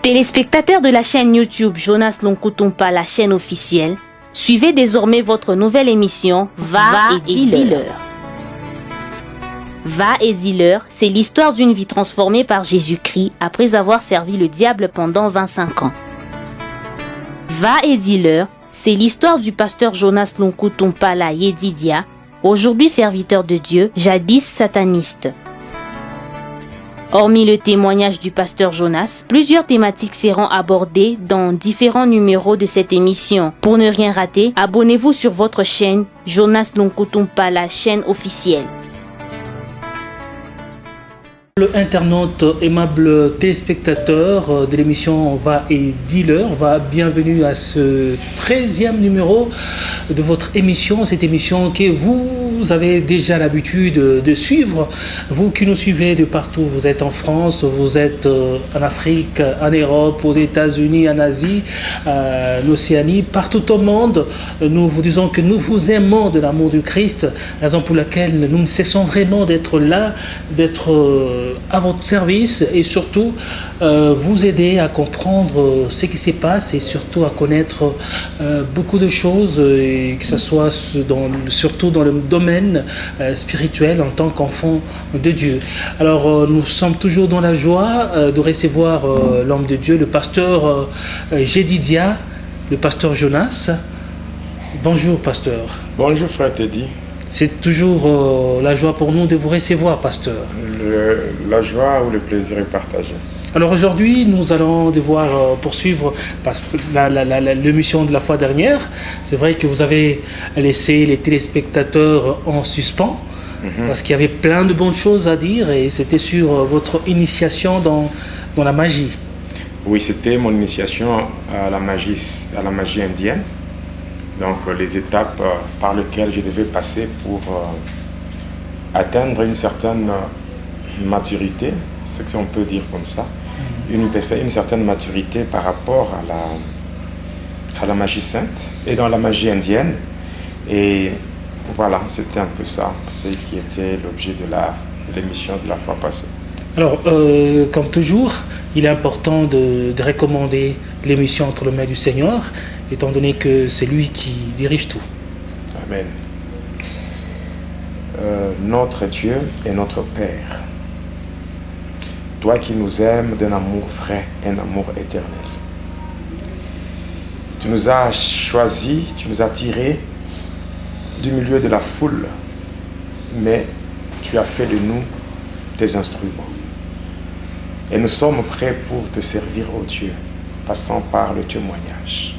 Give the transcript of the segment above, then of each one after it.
Téléspectateurs de la chaîne YouTube Jonas Lonkutumpa, la chaîne officielle, suivez désormais votre nouvelle émission Va et dis-leur. Va et dis-leur, c'est l'histoire d'une vie transformée par Jésus-Christ après avoir servi le diable pendant 25 ans. Va et dis-leur, c'est l'histoire du pasteur Jonas Lonkutumpa la Yedidia, aujourd'hui serviteur de Dieu, jadis sataniste. Hormis le témoignage du pasteur Jonas, plusieurs thématiques seront abordées dans différents numéros de cette émission. Pour ne rien rater, abonnez-vous sur votre chaîne Jonas Lonkutumpa, la chaîne officielle. Internautes, aimables téléspectateurs de l'émission Va et dis-leur, bienvenue à ce 13e numéro de votre émission, cette émission que vous avez déjà l'habitude de suivre, vous qui nous suivez de partout, vous êtes en France, vous êtes en Afrique, en Europe, aux États-Unis, en Asie, en Océanie, partout au monde, nous vous disons que nous vous aimons de l'amour du Christ, raison pour laquelle nous ne cessons vraiment d'être là, d'être à votre service et surtout vous aider à comprendre ce qui se passe et surtout à connaître beaucoup de choses, et que ce soit surtout dans le domaine spirituel en tant qu'enfant de Dieu. Alors nous sommes toujours dans la joie de recevoir l'homme de Dieu, le pasteur Yedidia, le pasteur Jonas. Bonjour pasteur. Bonjour frère Teddy. C'est toujours la joie pour nous de vous recevoir, pasteur. La joie ou le plaisir est partagé. Alors aujourd'hui, nous allons devoir poursuivre l'émission de la fois dernière. C'est vrai que vous avez laissé les téléspectateurs en suspens, parce qu'il y avait plein de bonnes choses à dire, et c'était sur votre initiation dans la magie. Oui, c'était mon initiation à la magie indienne. Donc les étapes par lesquelles je devais passer pour atteindre une certaine maturité, c'est ce qu'on peut dire comme ça, une certaine maturité par rapport à la magie sainte et dans la magie indienne. Et voilà, c'était un peu ça, ce qui était l'objet de l'émission de la fois passée. Alors, comme toujours, il est important de recommander l'émission Entre les mains du Seigneur, étant donné que c'est lui qui dirige tout. Amen. Notre Dieu et notre Père, toi qui nous aimes d'un amour vrai, un amour éternel, tu nous as choisis, tu nous as tirés du milieu de la foule, mais tu as fait de nous tes instruments. Et nous sommes prêts pour te servir, ô Dieu, passant par le témoignage.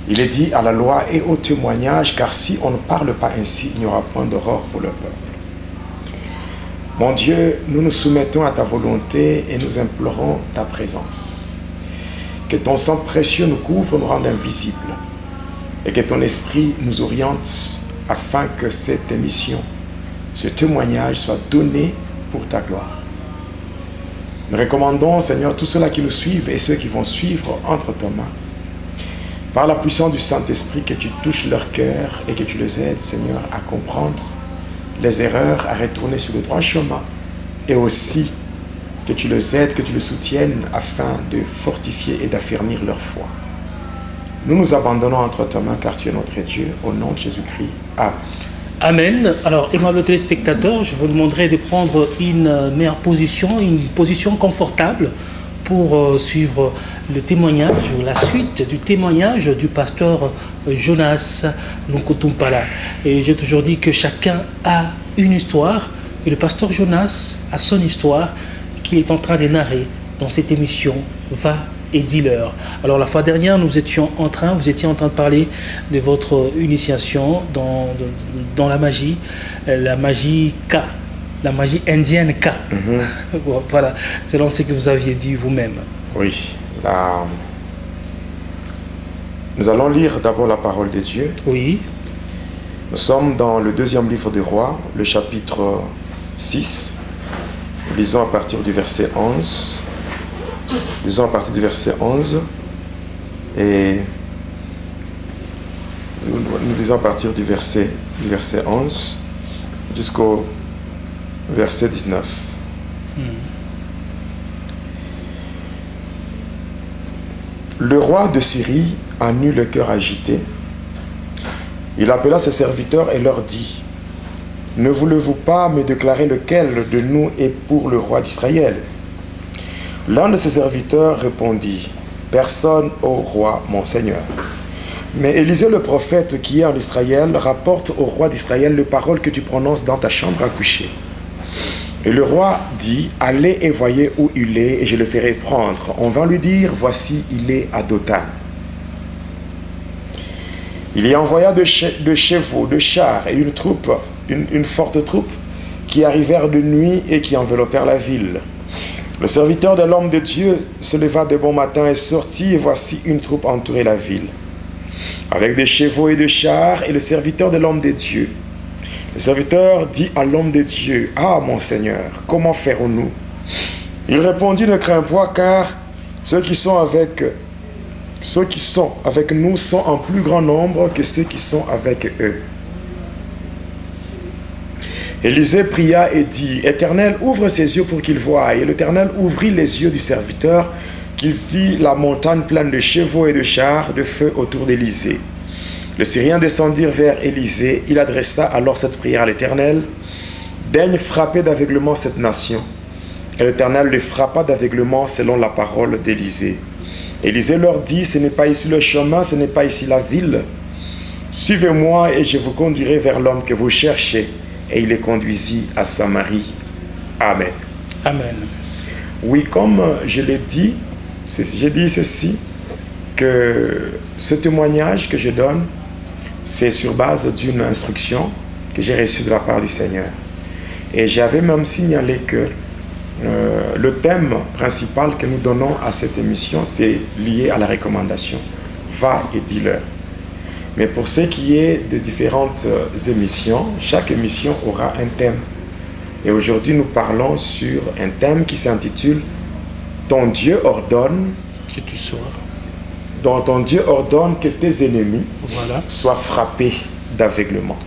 Il est dit à la loi et au témoignage, car si on ne parle pas ainsi, il n'y aura point d'aurore pour le peuple. Mon Dieu, nous nous soumettons à ta volonté et nous implorons ta présence. Que ton sang précieux nous couvre, nous rende invisibles, et que ton esprit nous oriente afin que cette émission, ce témoignage soit donné pour ta gloire. Nous recommandons, Seigneur, tous ceux-là qui nous suivent et ceux qui vont suivre entre tes mains. Par la puissance du Saint-Esprit, que tu touches leur cœur et que tu les aides, Seigneur, à comprendre les erreurs, à retourner sur le droit chemin. Et aussi que tu les aides, que tu les soutiennes afin de fortifier et d'affermir leur foi. Nous nous abandonnons entre tes mains car tu es notre Dieu. Au nom de Jésus-Christ. Amen. Amen. Alors, aimables téléspectateurs, je vous demanderai de prendre une meilleure position, une position confortable pour suivre le témoignage, la suite du témoignage du pasteur Jonas Lonkutumpa. Et j'ai toujours dit que chacun a une histoire, et le pasteur Jonas a son histoire qu'il est en train de narrer dans cette émission Va et dis-leur. Alors la fois dernière, vous étiez en train de parler de votre initiation dans la magie K, la magie indienne K. Voilà, selon ce que vous aviez dit vous-même. Oui, nous allons lire d'abord la parole de Dieu. Oui. Nous sommes dans le 2e livre des Rois, le chapitre 6. Nous lisons à partir du verset 11. Lisons à partir du verset 11 et nous lisons à partir du verset 11 jusqu'au verset 19. Le roi de Syrie en eut le cœur agité. Il appela ses serviteurs et leur dit, « Ne voulez-vous pas me déclarer lequel de nous est pour le roi d'Israël ?» L'un de ses serviteurs répondit, « Personne, ô roi, mon Seigneur. » Mais Élisée le prophète qui est en Israël rapporte au roi d'Israël les paroles que tu prononces dans ta chambre à coucher. Et le roi dit, « Allez et voyez où il est, et je le ferai prendre. » On va lui dire, « Voici, il est à Dothan. » Il y envoya de chevaux, de chars et une troupe, une forte troupe, qui arrivèrent de nuit et qui enveloppèrent la ville. Le serviteur de l'homme de Dieu se leva de bon matin et sortit, et voici une troupe entourait la ville, avec des chevaux et des chars, et le serviteur de l'homme de Dieu. Le serviteur dit à l'homme de Dieu, « Ah, mon Seigneur, comment ferons-nous » Il répondit, « Ne crains pas, car ceux qui sont avec nous sont en plus grand nombre que ceux qui sont avec eux. » Élisée pria et dit, « Éternel, ouvre ses yeux pour qu'il voie. » Et l'Éternel ouvrit les yeux du serviteur, qui vit la montagne pleine de chevaux et de chars de feu autour d'Élisée. Les Syriens descendirent vers Élisée. Il adressa alors cette prière à l'Éternel, « Daigne frapper d'aveuglement cette nation. » Et l'Éternel les frappa d'aveuglement selon la parole d'Élisée. Élisée leur dit, « Ce n'est pas ici le chemin, ce n'est pas ici la ville. Suivez-moi et je vous conduirai vers l'homme que vous cherchez. » Et il les conduisit à Samarie. Amen. Amen. Oui, comme je l'ai dit, j'ai dit ceci, que ce témoignage que je donne, c'est sur base d'une instruction que j'ai reçue de la part du Seigneur. Et j'avais même signalé que le thème principal que nous donnons à cette émission, c'est lié à la recommandation. Va et dis-leur. Mais pour ce qui est de différentes émissions, chaque émission aura un thème. Et aujourd'hui, nous parlons sur un thème qui s'intitule « Ton Dieu ordonne que tu sois. » dont ton Dieu ordonne que tes ennemis soient frappés d'aveuglement.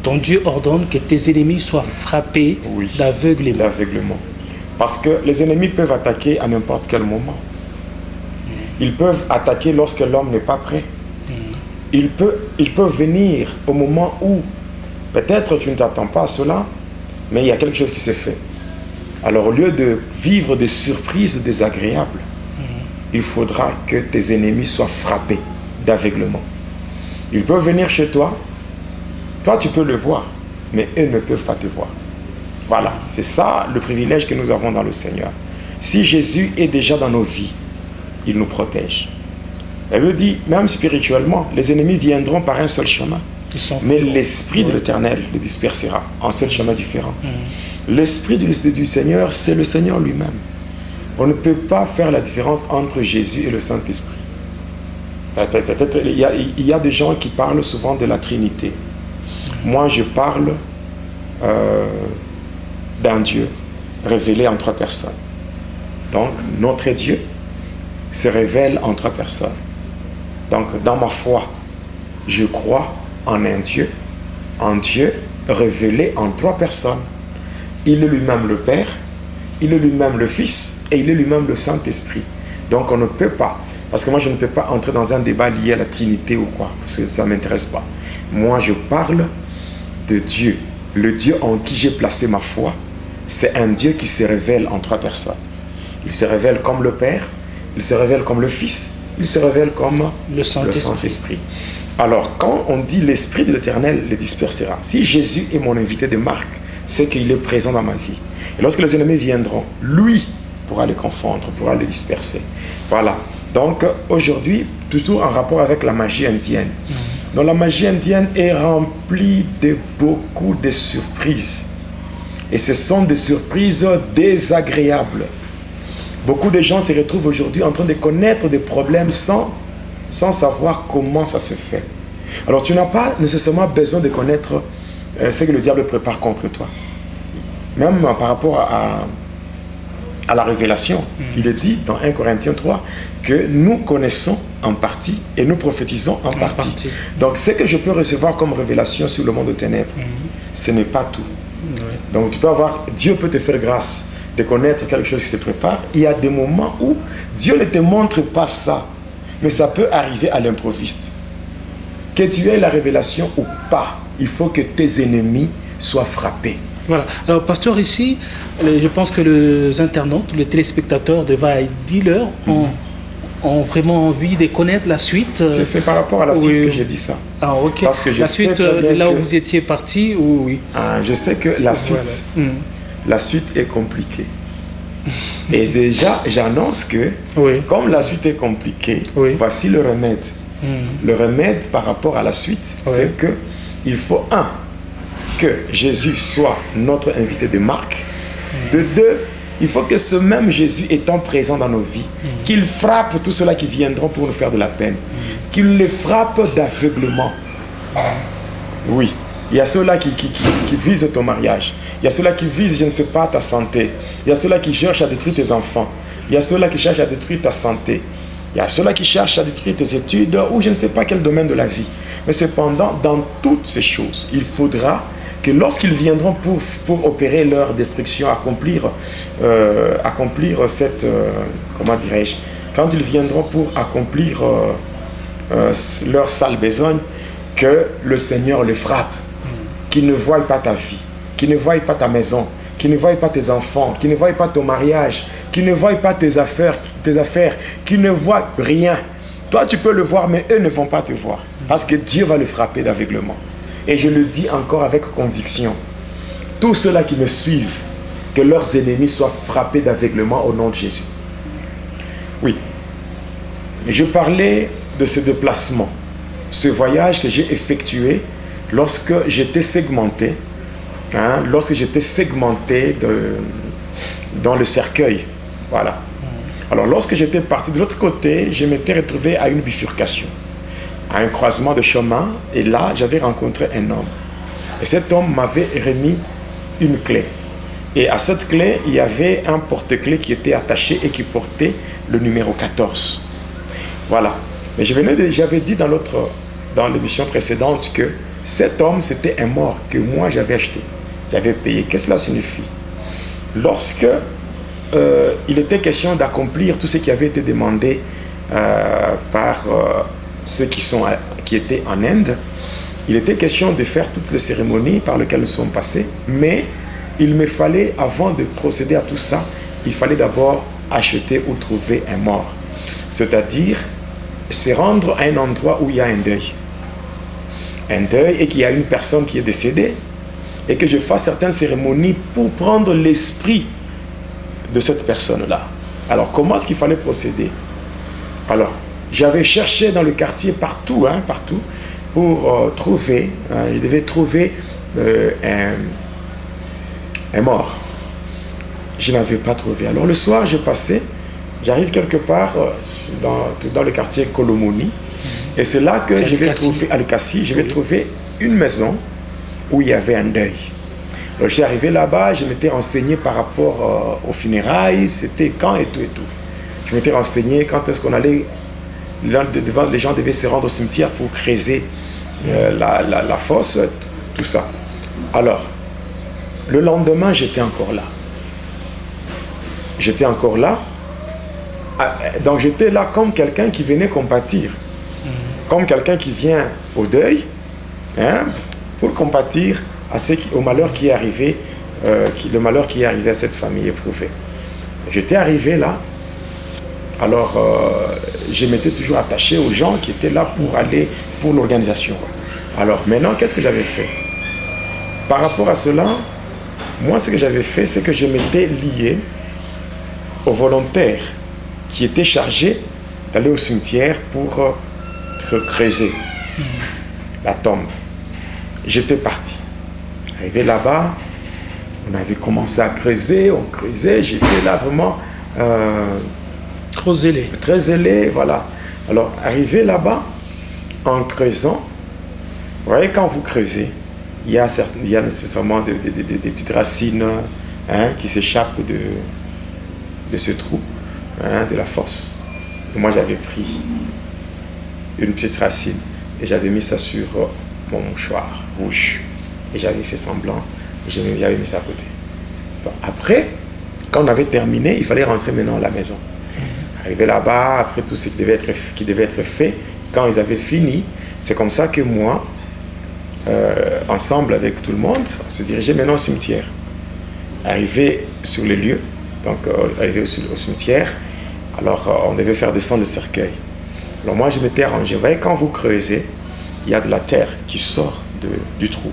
Ton Dieu ordonne que tes ennemis soient frappés d'aveuglement. Parce que les ennemis peuvent attaquer à n'importe quel moment. Ils peuvent attaquer lorsque l'homme n'est pas prêt. Ils peuvent venir au moment où peut-être tu ne t'attends pas à cela, mais il y a quelque chose qui s'est fait. Alors au lieu de vivre des surprises désagréables, il faudra que tes ennemis soient frappés d'aveuglement. Ils peuvent venir chez toi, toi tu peux le voir, mais eux ne peuvent pas te voir. Voilà, c'est ça le privilège que nous avons dans le Seigneur. Si Jésus est déjà dans nos vies, il nous protège. Elle me dit, même spirituellement, les ennemis viendront par un seul chemin. Mais l'Esprit de l'Éternel les dispersera en 7 chemins différents. L'Esprit du Seigneur, c'est le Seigneur lui-même. On ne peut pas faire la différence entre Jésus et le Saint-Esprit. Peut-être il y a des gens qui parlent souvent de la Trinité. Moi, je parle d'un Dieu révélé en 3 personnes. Donc, notre Dieu se révèle en 3 personnes. Donc, dans ma foi, je crois en un Dieu révélé en 3 personnes. Il est lui-même le Père, il est lui-même le Fils et il est lui-même le Saint-Esprit. Donc, on ne peut pas, parce que moi, je ne peux pas entrer dans un débat lié à la Trinité ou quoi, parce que ça ne m'intéresse pas. Moi, je parle de Dieu. Le Dieu en qui j'ai placé ma foi, c'est un Dieu qui se révèle en 3 personnes. Il se révèle comme le Père, il se révèle comme le Fils, il se révèle comme le Saint-Esprit. Alors, quand on dit l'Esprit de l'Éternel les dispersera, si Jésus est mon invité de marque, c'est qu'il est présent dans ma vie. Et lorsque les ennemis viendront, lui pourra les confondre, pourra les disperser. Voilà. Donc, aujourd'hui, toujours en rapport avec la magie indienne. Donc, la magie indienne est remplie de beaucoup de surprises. Et ce sont des surprises désagréables. Beaucoup de gens se retrouvent aujourd'hui en train de connaître des problèmes sans savoir comment ça se fait. Alors tu n'as pas nécessairement besoin de connaître ce que le diable prépare contre toi. Même par rapport à la révélation, il est dit dans 1 Corinthiens 3 que nous connaissons en partie et nous prophétisons en partie. Donc ce que je peux recevoir comme révélation sur le monde des ténèbres, ce n'est pas tout. Donc tu peux avoir, Dieu peut te faire grâce de connaître quelque chose qui se prépare. Il y a des moments où Dieu ne te montre pas ça. Mais ça peut arriver à l'improviste. Que tu aies la révélation ou pas, il faut que tes ennemis soient frappés. Voilà. Alors, pasteur, ici, je pense que les internautes, les téléspectateurs de Va et Dealer ont vraiment envie de connaître la suite. C'est par rapport à la suite que j'ai dit ça. Ah, ok. Parce que je la sais suite très bien de là que... où vous étiez parti, ou oui. Je sais que la suite, la suite est compliquée. Et déjà, j'annonce que, comme la suite est compliquée, voici le remède. Le remède par rapport à la suite, c'est que il faut, que Jésus soit notre invité de marque. De deux, il faut que ce même Jésus étant présent dans nos vies, qu'il frappe tous ceux-là qui viendront pour nous faire de la peine. Qu'il les frappe d'aveuglement. Oui, il y a ceux-là qui visent ton mariage. Il y a ceux-là qui visent, je ne sais pas, ta santé. Il y a ceux-là qui cherchent à détruire tes enfants. Il y a ceux-là qui cherchent à détruire ta santé. Il y a ceux-là qui cherchent à détruire tes études ou je ne sais pas quel domaine de la vie. Mais cependant, dans toutes ces choses, il faudra que lorsqu'ils viendront pour opérer leur destruction, accomplir cette, comment dirais-je, quand ils viendront pour accomplir leur sale besogne, que le Seigneur les frappe, qu'ils ne voient pas ta vie, qu'ils ne voient pas ta maison, qu'ils ne voient pas tes enfants, qu'ils ne voient pas ton mariage, qu'ils ne voient pas tes affaires, qu'ils ne voient rien. Toi, tu peux le voir, mais eux ne vont pas te voir. Parce que Dieu va le frapper d'aveuglement. Et je le dis encore avec conviction. Tous ceux-là qui me suivent, que leurs ennemis soient frappés d'aveuglement au nom de Jésus. Oui. Je parlais de ce déplacement, ce voyage que j'ai effectué lorsque j'étais segmenté, lorsque j'étais segmenté dans le cercueil. Voilà. Alors, lorsque j'étais parti de l'autre côté, je m'étais retrouvé à une bifurcation, à un croisement de chemin, et là, j'avais rencontré un homme. Et cet homme m'avait remis une clé. Et à cette clé, il y avait un porte-clés qui était attaché et qui portait le numéro 14. Voilà. Mais j'avais dit dans l'émission précédente que cet homme, c'était un mort que moi, j'avais acheté. J'avais payé. Qu'est-ce que cela signifie? Lorsque il était question d'accomplir tout ce qui avait été demandé par ceux qui étaient en Inde, il était question de faire toutes les cérémonies par lesquelles nous sommes passés, mais il me fallait, avant de procéder à tout ça, il fallait d'abord acheter ou trouver un mort. C'est-à-dire, se rendre à un endroit où il y a un deuil. Un deuil et qu'il y a une personne qui est décédée, et que je fasse certaines cérémonies pour prendre l'esprit de cette personne-là. Alors, comment est-ce qu'il fallait procéder? Alors, j'avais cherché dans le quartier partout, partout, pour trouver, je devais trouver un mort. Je n'avais pas trouvé. Alors, le soir, je passais, j'arrive quelque part dans le quartier Kolomoni, et c'est là que je vais trouver, à Lukassi, je vais trouver une maison où il y avait un deuil. Alors, j'ai arrivé là-bas, je m'étais renseigné par rapport aux funérailles, c'était quand et tout et tout. Je m'étais renseigné quand est-ce qu'on allait, les gens devaient se rendre au cimetière pour creuser la fosse, tout ça. Alors, le lendemain, j'étais encore là. J'étais encore là. Donc, j'étais là comme quelqu'un qui venait compatir. Comme quelqu'un qui vient au deuil, pour compatir au malheur qui est arrivé, le malheur qui est arrivé à cette famille éprouvée. J'étais arrivé là, alors je m'étais toujours attaché aux gens qui étaient là pour aller pour l'organisation. Alors maintenant, qu'est-ce que j'avais fait? Par rapport à cela, moi ce que j'avais fait, c'est que je m'étais lié aux volontaires qui étaient chargés d'aller au cimetière pour creuser la tombe. J'étais parti. Arrivé là-bas, on avait commencé à creuser, on creusait, j'étais là vraiment très zélé, voilà. Alors, arrivé là-bas, en creusant, vous voyez, quand vous creusez, il y a nécessairement des petites racines qui s'échappent de ce trou, de la fosse. Et moi, j'avais pris une petite racine et j'avais mis ça sur mon mouchoir rouge. Et j'avais fait semblant, et j'avais mis ça à côté. Bon, après, quand on avait terminé, il fallait rentrer maintenant à la maison. Arrivé là-bas, après tout ce qui devait être fait, quand ils avaient fini, c'est comme ça que moi, ensemble avec tout le monde, on se dirigeait maintenant au cimetière. Arrivé sur le lieu, donc arrivé au cimetière, alors on devait faire descendre le cercueil. Alors moi je m'étais arrangé. Vous voyez, quand vous creusez, il y a de la terre qui sort du trou.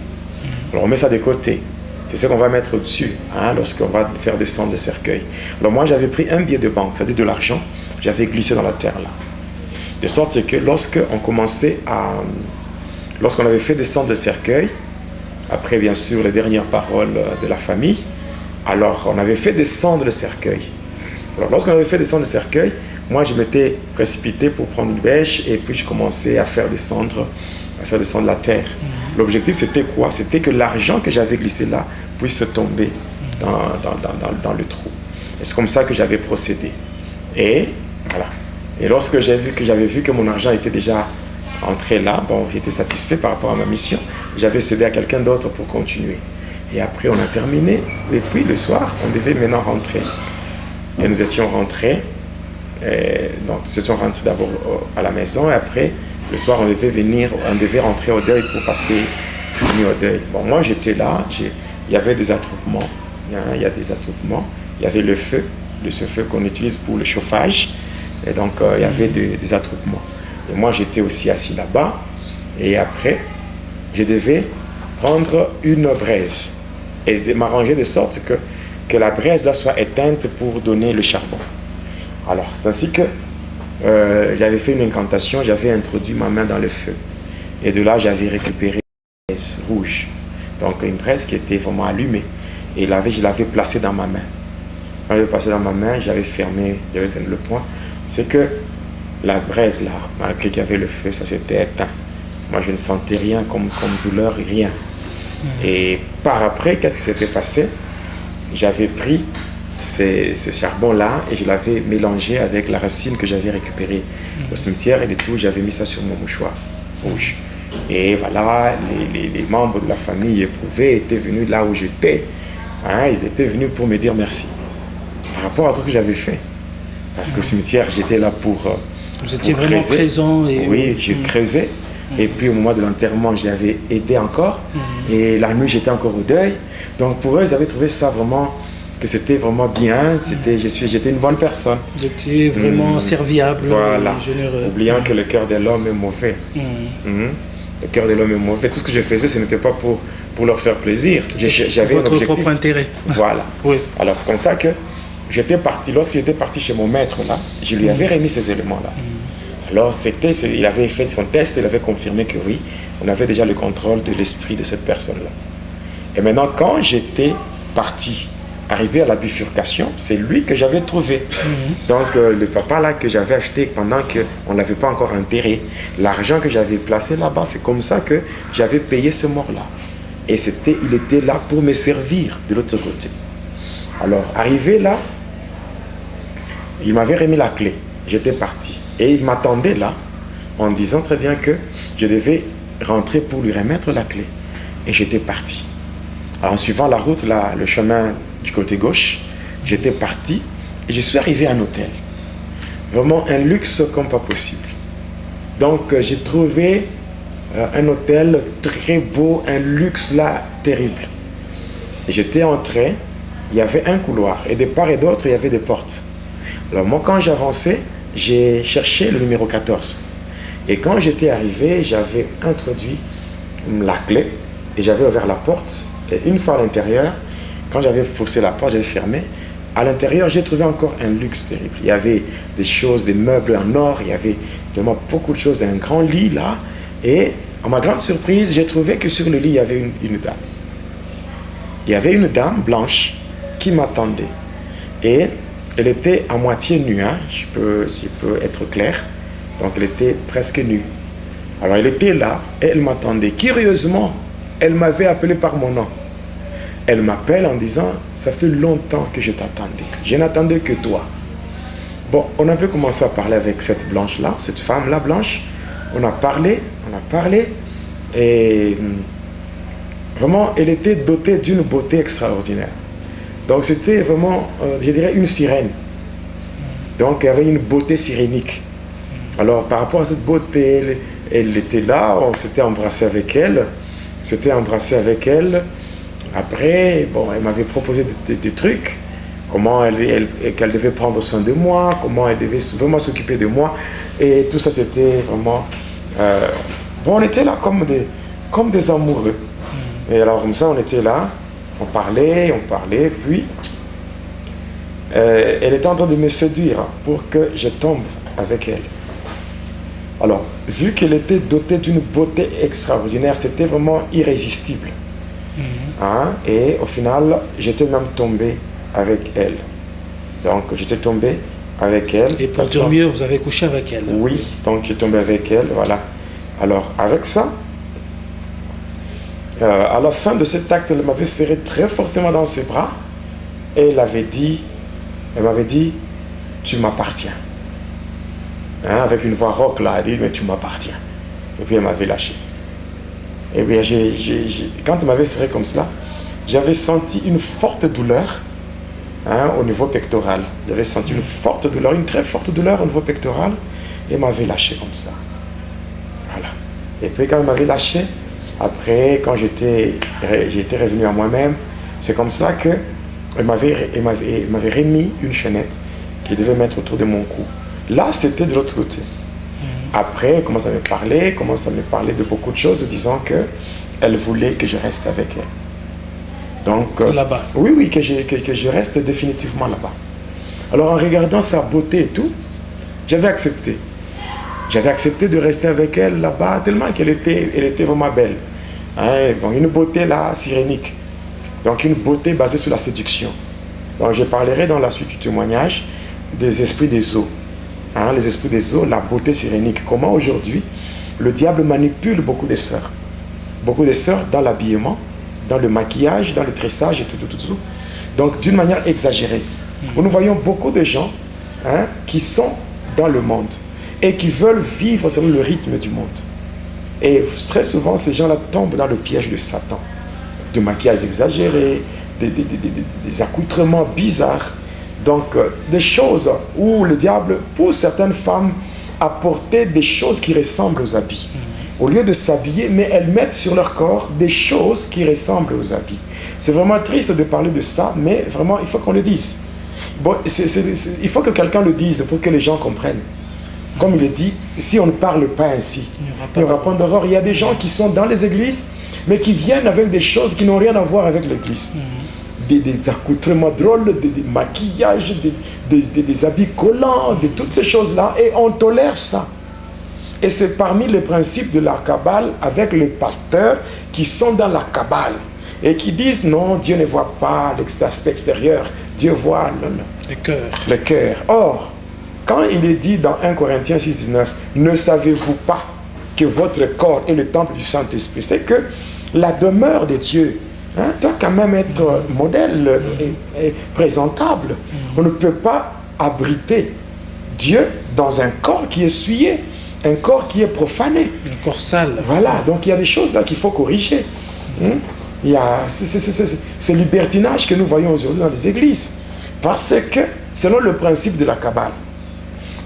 Alors on met ça de côté. C'est ce qu'on va mettre au-dessus lorsqu'on va faire descendre le cercueil. Alors moi j'avais pris un billet de banque, c'est-à-dire de l'argent, j'avais glissé dans la terre là. De sorte que lorsqu'on avait fait descendre le cercueil, après bien sûr les dernières paroles de la famille, alors on avait fait descendre le cercueil. Alors lorsqu'on avait fait descendre le cercueil, moi je m'étais précipité pour prendre une bêche et puis je commençais à faire descendre la terre. L'objectif c'était quoi? C'était que l'argent que j'avais glissé là puisse tomber dans le trou. Et c'est comme ça que j'avais procédé. Et voilà. Et lorsque j'avais vu que mon argent était déjà entré là, bon, j'étais satisfait par rapport à ma mission. J'avais cédé à quelqu'un d'autre pour continuer. Et après, on a terminé. Et puis, le soir, on devait maintenant rentrer. Et nous étions rentrés. Donc, nous étions rentrés d'abord à la maison. Et après, le soir, on devait rentrer au deuil pour passer une nuit au deuil. Bon, moi, j'étais là. Il y avait des attroupements. Il y a des attroupements. Il y avait le feu, ce feu qu'on utilise pour le chauffage. Et donc, il y avait des attroupements. Et moi, j'étais aussi assis là-bas. Et après, je devais prendre une braise et m'arranger de sorte que la braise là soit éteinte pour donner le charbon. Alors, c'est ainsi que j'avais fait une incantation, j'avais introduit ma main dans le feu. Et de là, j'avais récupéré une braise rouge. Donc, une braise qui était vraiment allumée. Et je l'avais placée dans ma main. Quand je l'avais placée dans ma main, j'avais fermé le poing. C'est que la braise là, malgré qu'il y avait le feu, ça s'était éteint. Moi, je ne sentais rien comme douleur, rien. Et par après, qu'est-ce qui s'était passé? J'avais pris ce charbon-là et je l'avais mélangé avec la racine que j'avais récupérée au cimetière et tout, j'avais mis ça sur mon mouchoir rouge. Et voilà, les membres de la famille éprouvés étaient venus là où j'étais. Ils étaient venus pour me dire merci par rapport à tout ce que j'avais fait. Parce qu'au cimetière, j'étais là pour Vous étiez vraiment présent. Oui, je creusais. Et puis au moment de l'enterrement, j'avais aidé encore. Et la nuit, j'étais encore au deuil. Donc pour eux, ils avaient trouvé ça vraiment, que c'était vraiment bien. J'étais une bonne personne. J'étais vraiment serviable, voilà. Généreux. Oubliant que le cœur de l'homme est mauvais. Le cœur de l'homme est mauvais. Tout ce que je faisais, ce n'était pas pour leur faire plaisir. J'avais un objectif. Votre propre intérêt. Voilà. Oui. Alors c'est comme ça que j'étais parti. Lorsque j'étais parti chez mon maître là, je lui avais remis ces éléments-là. Alors il avait fait son test, il avait confirmé que oui, on avait déjà le contrôle de l'esprit de cette personne-là. Et maintenant, quand j'étais parti, arrivé à la bifurcation, c'est lui que j'avais trouvé. Donc le papa là que j'avais acheté pendant qu'on ne l'avait pas encore enterré, l'argent que j'avais placé là-bas, c'est comme ça que j'avais payé ce mort-là. Et il était là pour me servir de l'autre côté. Alors, arrivé là, il m'avait remis la clé. J'étais parti. Et il m'attendait là, en disant très bien que je devais rentrer pour lui remettre la clé. Et j'étais parti. Alors, en suivant la route, là, le chemin du côté gauche, j'étais parti et je suis arrivé à un hôtel. Vraiment un luxe comme pas possible. Donc, j'ai trouvé un hôtel très beau, un luxe là terrible. Et j'étais entré, il y avait un couloir et de part et d'autre, il y avait des portes. Alors moi, quand j'avançais, j'ai cherché le numéro 14. Et quand j'étais arrivé, j'avais introduit la clé et j'avais ouvert la porte. Et une fois à l'intérieur, quand j'avais poussé la porte, j'avais fermé. À l'intérieur, j'ai trouvé encore un luxe terrible. Il y avait des choses, des meubles en or, il y avait tellement beaucoup de choses, un grand lit là. Et à ma grande surprise, j'ai trouvé que sur le lit, il y avait une dame. Il y avait une dame blanche qui m'attendait. Et elle était à moitié nue, si je peux être clair. Donc elle était presque nue. Alors elle était là et elle m'attendait. Curieusement, elle m'avait appelé par mon nom. Elle m'appelle en disant, ça fait longtemps que je t'attendais. Je n'attendais que toi. Bon, on avait commencé à parler avec cette blanche-là, cette femme-là blanche. On a parlé. Et vraiment, elle était dotée d'une beauté extraordinaire. Donc c'était vraiment, je dirais, une sirène. Donc, elle avait une beauté sirénique. Alors, par rapport à cette beauté, elle était là, on s'était embrassé avec elle. Après, bon, elle m'avait proposé des trucs. Comment qu'elle devait prendre soin de moi, comment elle devait vraiment s'occuper de moi. Et tout ça, c'était vraiment... bon, on était là comme des amoureux. Et alors, comme ça, on était là, on parlait, puis... elle était en train de me séduire pour que je tombe avec elle. Alors, vu qu'elle était dotée d'une beauté extraordinaire, c'était vraiment irrésistible. Hein? Et au final, j'étais même tombé avec elle. Donc, j'étais tombé avec elle. Et pour dire mieux, vous avez couché avec elle. Oui, donc j'ai tombé avec elle, voilà. Alors, avec ça, à la fin de cet acte, elle m'avait serré très fortement dans ses bras et elle m'avait dit, tu m'appartiens. Hein, avec une voix rauque là, elle dit, mais tu m'appartiens. Et puis elle m'avait lâché. Et bien, quand elle m'avait serré comme cela, j'avais senti une forte douleur, hein, au niveau pectoral. J'avais senti une forte douleur, une très forte douleur au niveau pectoral, et elle m'avait lâché comme ça. Voilà. Et puis quand elle m'avait lâché, après, quand j'étais revenu à moi-même, c'est comme ça qu'elle m'avait remis une chaînette qu'il devait mettre autour de mon cou. Là, c'était de l'autre côté. Après, elle commence à me parler de beaucoup de choses, disant qu'elle voulait que je reste avec elle. Donc, là-bas. Oui, que je reste définitivement là-bas. Alors, en regardant sa beauté et tout, j'avais accepté. J'avais accepté de rester avec elle là-bas, tellement qu'elle était vraiment belle. Hein, bon, une beauté là, sirénique. Donc, une beauté basée sur la séduction. Donc, je parlerai dans la suite du témoignage des esprits des eaux. Hein, les esprits des eaux, la beauté sirénique. Comment aujourd'hui, le diable manipule beaucoup de sœurs. Beaucoup de sœurs dans l'habillement, dans le maquillage, dans le tressage et tout. Donc, d'une manière exagérée. Nous voyons beaucoup de gens, hein, qui sont dans le monde et qui veulent vivre selon le rythme du monde. Et très souvent, ces gens-là tombent dans le piège de Satan. De maquillage exagéré, des accoutrements bizarres. Donc, des choses où le diable pousse certaines femmes à porter des choses qui ressemblent aux habits. Au lieu de s'habiller, mais elles mettent sur leur corps des choses qui ressemblent aux habits. C'est vraiment triste de parler de ça, mais vraiment, il faut qu'on le dise. Bon, il faut que quelqu'un le dise pour que les gens comprennent. Comme il est dit, si on ne parle pas ainsi, il n'y aura pas d'horreur. Il y a des gens qui sont dans les églises, mais qui viennent avec des choses qui n'ont rien à voir avec l'église. Des accoutrements drôles, des maquillages, des habits collants, de toutes ces choses-là, et on tolère ça. Et c'est parmi les principes de la Kabbale avec les pasteurs qui sont dans la Kabbale et qui disent non, Dieu ne voit pas l'aspect extérieur, Dieu voit le cœur. Or, quand il est dit dans 1 Corinthiens 6,19, ne savez-vous pas que votre corps est le temple du Saint-Esprit, c'est que la demeure de Dieu, hein, doit quand même être modèle et présentable. On ne peut pas abriter Dieu dans un corps qui est souillé, un corps qui est profané. Un corps sale. Voilà, donc il y a des choses là qu'il faut corriger. Il y a ce libertinage que nous voyons aujourd'hui dans les églises. Parce que, selon le principe de la Kabbale,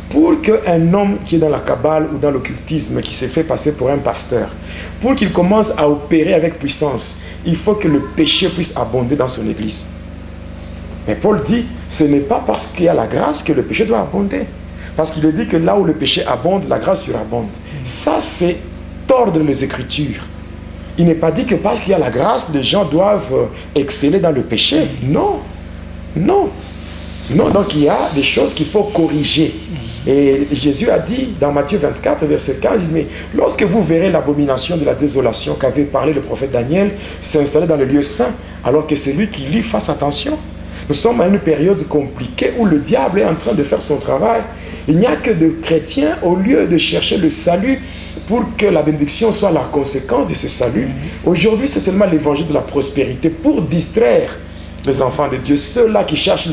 pour qu'un homme qui est dans la Kabbale ou dans l'occultisme, qui s'est fait passer pour un pasteur, pour qu'il commence à opérer avec puissance, il faut que le péché puisse abonder dans son église. Mais Paul dit, ce n'est pas parce qu'il y a la grâce que le péché doit abonder. Parce qu'il est dit que là où le péché abonde, la grâce surabonde. Ça, c'est tordre les Écritures. Il n'est pas dit que parce qu'il y a la grâce, les gens doivent exceller dans le péché. Non. Non. Non, donc il y a des choses qu'il faut corriger. Et Jésus a dit dans Matthieu 24, verset 15, mais lorsque vous verrez l'abomination de la désolation qu'avait parlé le prophète Daniel s'installer dans le lieu saint, alors que celui qui lit fasse attention. Nous sommes à une période compliquée où le diable est en train de faire son travail. Il n'y a que de chrétiens, au lieu de chercher le salut pour que la bénédiction soit la conséquence de ce salut. Aujourd'hui, c'est seulement l'évangile de la prospérité pour distraire les enfants de Dieu, ceux-là qui cherchent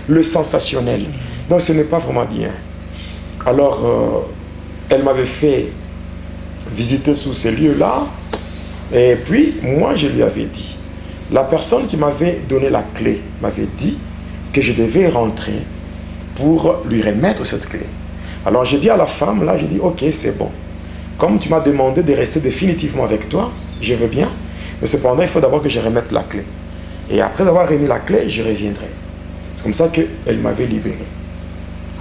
le sensationnel. Donc ce n'est pas vraiment bien. Alors, elle m'avait fait visiter sous ces lieux-là, et puis moi je lui avais dit, la personne qui m'avait donné la clé m'avait dit que je devais rentrer pour lui remettre cette clé. Alors j'ai dit à la femme, là, j'ai dit, ok, c'est bon. Comme tu m'as demandé de rester définitivement avec toi, je veux bien, mais cependant, il faut d'abord que je remette la clé. Et après avoir remis la clé, je reviendrai. C'est comme ça qu'elle m'avait libéré.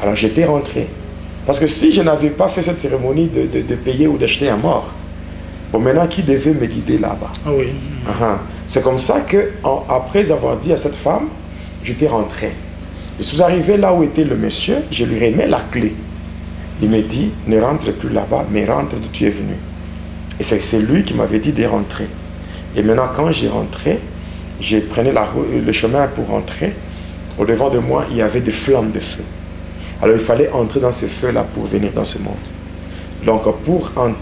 Alors j'étais rentré. Parce que si je n'avais pas fait cette cérémonie de payer ou d'acheter un mort, bon, maintenant, qui devait me guider là-bas? Ah oui. C'est comme ça que, après avoir dit à cette femme, j'étais rentré. Je suis arrivé là où était le monsieur, je lui remets la clé. Il me dit, ne rentre plus là-bas, mais rentre d'où tu es venu. Et c'est lui qui m'avait dit de rentrer. Et maintenant, quand j'ai rentré, j'ai pris le chemin pour rentrer. Au devant de moi, il y avait des flammes de feu. Alors, il fallait entrer dans ce feu-là pour venir dans ce monde. Donc,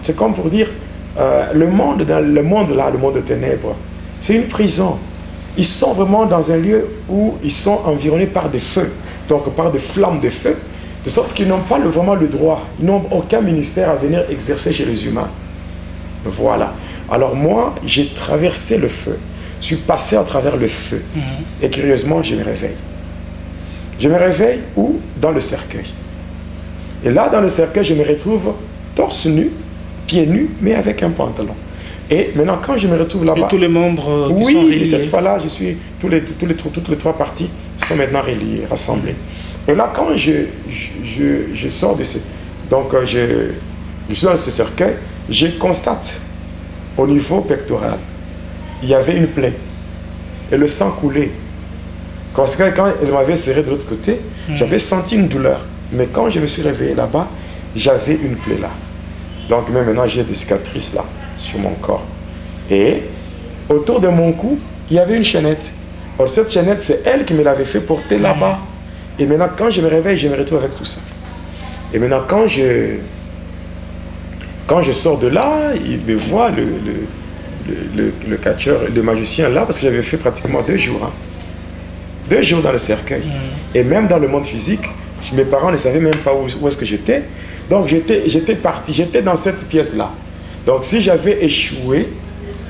c'est comme pour dire, le monde de ténèbres, c'est une prison. Ils sont vraiment dans un lieu où ils sont environnés par des feux, donc par des flammes de feu, de sorte qu'ils n'ont pas vraiment le droit, ils n'ont aucun ministère à venir exercer chez les humains. Voilà. Alors moi, j'ai traversé le feu, je suis passé à travers le feu, et curieusement, je me réveille. Je me réveille où? Dans le cercueil. Et là, dans le cercueil, je me retrouve torse nu, pieds nus, mais avec un pantalon. Et maintenant, quand je me retrouve là-bas... Et tous les membres qui sont reliés. Oui, et cette fois-là, toutes les trois parties sont maintenant reliées, rassemblées. Et là, quand je sors de ce... Donc, je suis dans ce cercueil, je constate, au niveau pectoral, il y avait une plaie. Et le sang coulait. Parce que quand elle m'avait serré de l'autre côté, j'avais senti une douleur. Mais quand je me suis réveillé là-bas, j'avais une plaie là. Donc, même maintenant, j'ai des cicatrices là, sur mon corps. Et autour de mon cou, il y avait une chaînette. Or, cette chaînette, c'est elle qui me l'avait fait porter là-bas. Et maintenant, quand je me réveille, je me retrouve avec tout ça. Et maintenant, quand je sors de là, il me voit, le catcheur, le magicien là, parce que j'avais fait pratiquement 2 jours. 2 jours dans le cercueil. Et même dans le monde physique, mes parents ne savaient même pas où est-ce que j'étais. Donc j'étais parti, j'étais dans cette pièce-là. Donc si j'avais échoué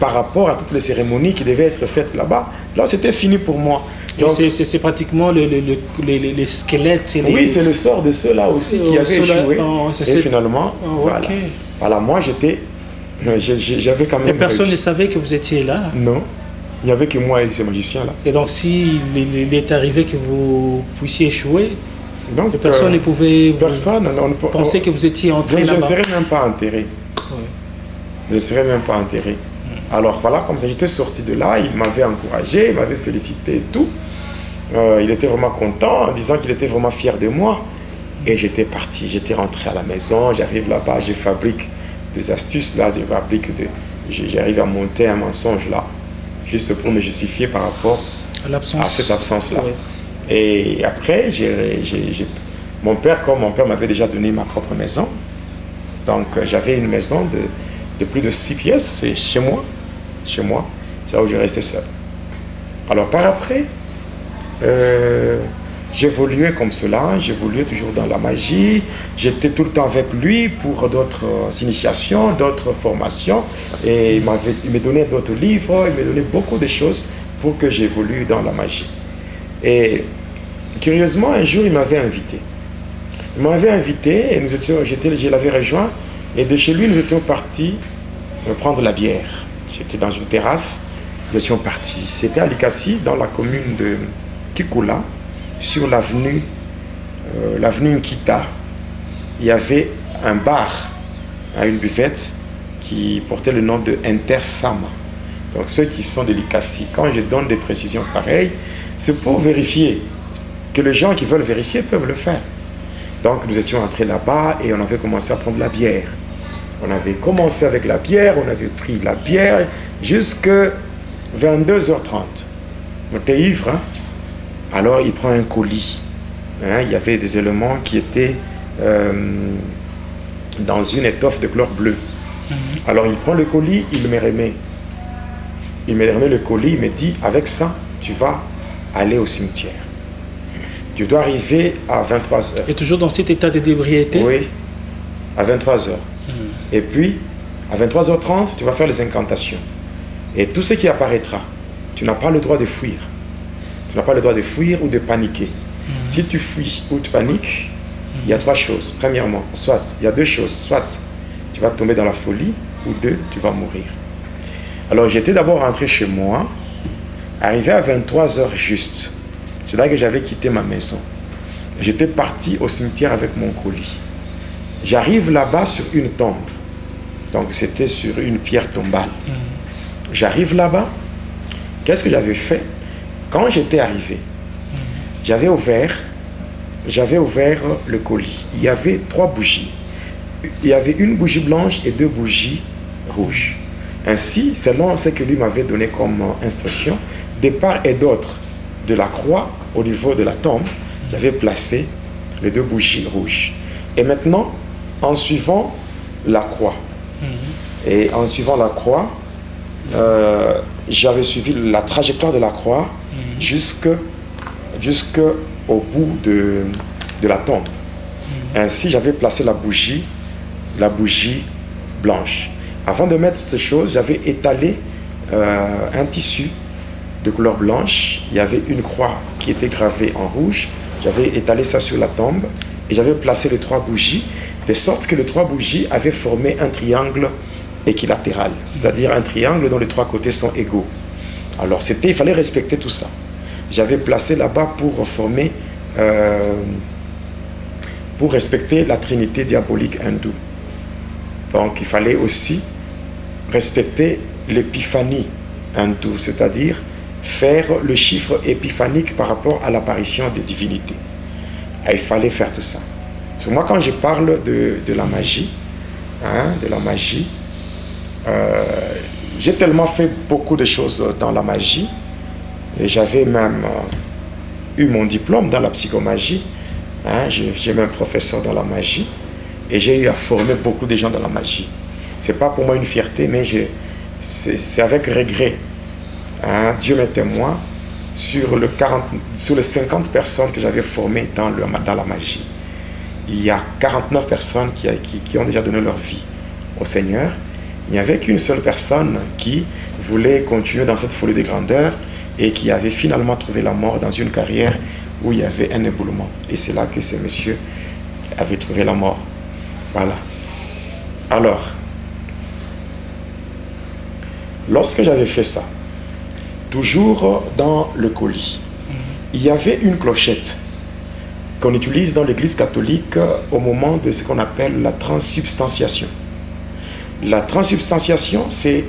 par rapport à toutes les cérémonies qui devaient être faites là-bas, là c'était fini pour moi. C'est pratiquement les squelettes. Oui, c'est le sort de ceux-là aussi qui avaient échoué. Et finalement, voilà. Okay. Voilà, moi j'avais quand même... Et personne réussi. ne savait que vous étiez là? Non. Il n'y avait que moi et ces magiciens-là. Et donc, s'il est arrivé que vous puissiez échouer, donc, personne ne pouvait penser que vous étiez entré là-bas. Je ne serais même pas enterré. Oui. Je ne serais même pas enterré. Alors voilà, comme ça, j'étais sorti de là, il m'avait encouragé, il m'avait félicité et tout. Il était vraiment content en disant qu'il était vraiment fier de moi. Et j'étais parti, j'étais rentré à la maison, j'arrive là-bas, je fabrique des astuces là, j'arrive à monter un mensonge là, juste pour me justifier par rapport à cette absence-là. Oui. Et après, mon père m'avait déjà donné ma propre maison, donc j'avais une maison de plus de 6 pièces, c'est chez moi, c'est là où je restais seul. Alors par après, j'évoluais comme cela, j'évoluais toujours dans la magie, j'étais tout le temps avec lui pour d'autres initiations, d'autres formations, et il me donnait d'autres livres, il me donnait beaucoup de choses pour que j'évolue dans la magie. Et curieusement, un jour, il m'avait invité. Il m'avait invité et je l'avais rejoint, et de chez lui, nous étions partis prendre la bière. C'était dans une terrasse, nous étions partis. C'était à Likasi, dans la commune de Kikula, sur l'avenue Nkita. Il y avait un bar, une buvette qui portait le nom de Intersama. Donc ceux qui sont de Likasi, quand je donne des précisions pareilles, c'est pour vérifier, que les gens qui veulent vérifier peuvent le faire. Donc nous étions entrés là-bas et on avait commencé à prendre la bière. On avait commencé avec la bière, on avait pris la bière jusqu'à 22h30. On était ivre, hein? Alors il prend un colis. Il y avait des éléments qui étaient dans une étoffe de couleur bleue. Alors il prend le colis, il me remet. Il me remet le colis, il me dit, avec ça, tu vas aller au cimetière. Tu dois arriver à 23h. Et toujours dans cet état de d'ébriété? Oui, à 23h. Et puis, à 23h30, tu vas faire les incantations. Et tout ce qui apparaîtra, tu n'as pas le droit de fuir. Tu n'as pas le droit de fuir ou de paniquer. Si tu fuis ou tu paniques, il y a trois choses. Premièrement, soit, il y a deux choses. Soit tu vas tomber dans la folie, ou deux, tu vas mourir. Alors j'étais d'abord rentré chez moi, arrivé à 23 heures juste. C'est là que j'avais quitté ma maison. J'étais parti au cimetière avec mon colis. J'arrive là-bas sur une tombe. Donc c'était sur une pierre tombale. J'arrive là-bas. Qu'est-ce que j'avais fait? Quand j'étais arrivé, j'avais ouvert le colis. Il y avait 3 bougies. Il y avait une bougie blanche et 2 bougies rouges. Ainsi, selon ce que lui m'avait donné comme instruction, de part et d'autre de la croix, au niveau de la tombe, j'avais placé les 2 bougies rouges. Et maintenant, en suivant la croix, j'avais suivi la trajectoire de la croix jusqu'au bout de la tombe. Ainsi, j'avais placé la bougie blanche. Avant de mettre toutes ces choses, j'avais étalé un tissu de couleur blanche. Il y avait une croix qui était gravée en rouge. J'avais étalé ça sur la tombe et j'avais placé les 3 bougies, de sorte que les 3 bougies avaient formé un triangle équilatéral, c'est-à-dire un triangle dont les 3 côtés sont égaux. Alors il fallait respecter tout ça. J'avais placé là-bas pour former, pour respecter la trinité diabolique hindoue. Donc il fallait aussi respecter l'épiphanie hindoue, c'est-à-dire faire le chiffre épiphanique par rapport à l'apparition des divinités. Et il fallait faire tout ça. Parce que moi, quand je parle de la magie, j'ai tellement fait beaucoup de choses dans la magie, et j'avais même eu mon diplôme dans la psychomagie. J'ai même professeur dans la magie, et j'ai eu à former beaucoup de gens dans la magie. C'est pas pour moi une fierté, mais c'est avec regret. Dieu m'est témoin sur les 50 personnes que j'avais formées dans la magie. Il y a 49 personnes qui ont déjà donné leur vie au Seigneur. Il n'y avait qu'une seule personne qui voulait continuer dans cette folie de grandeur et qui avait finalement trouvé la mort dans une carrière où il y avait un éboulement. Et c'est là que ce monsieur avait trouvé la mort. Voilà. Alors, lorsque j'avais fait ça, toujours dans le colis, il y avait une clochette qu'on utilise dans l'église catholique au moment de ce qu'on appelle la transsubstantiation. La transsubstantiation, c'est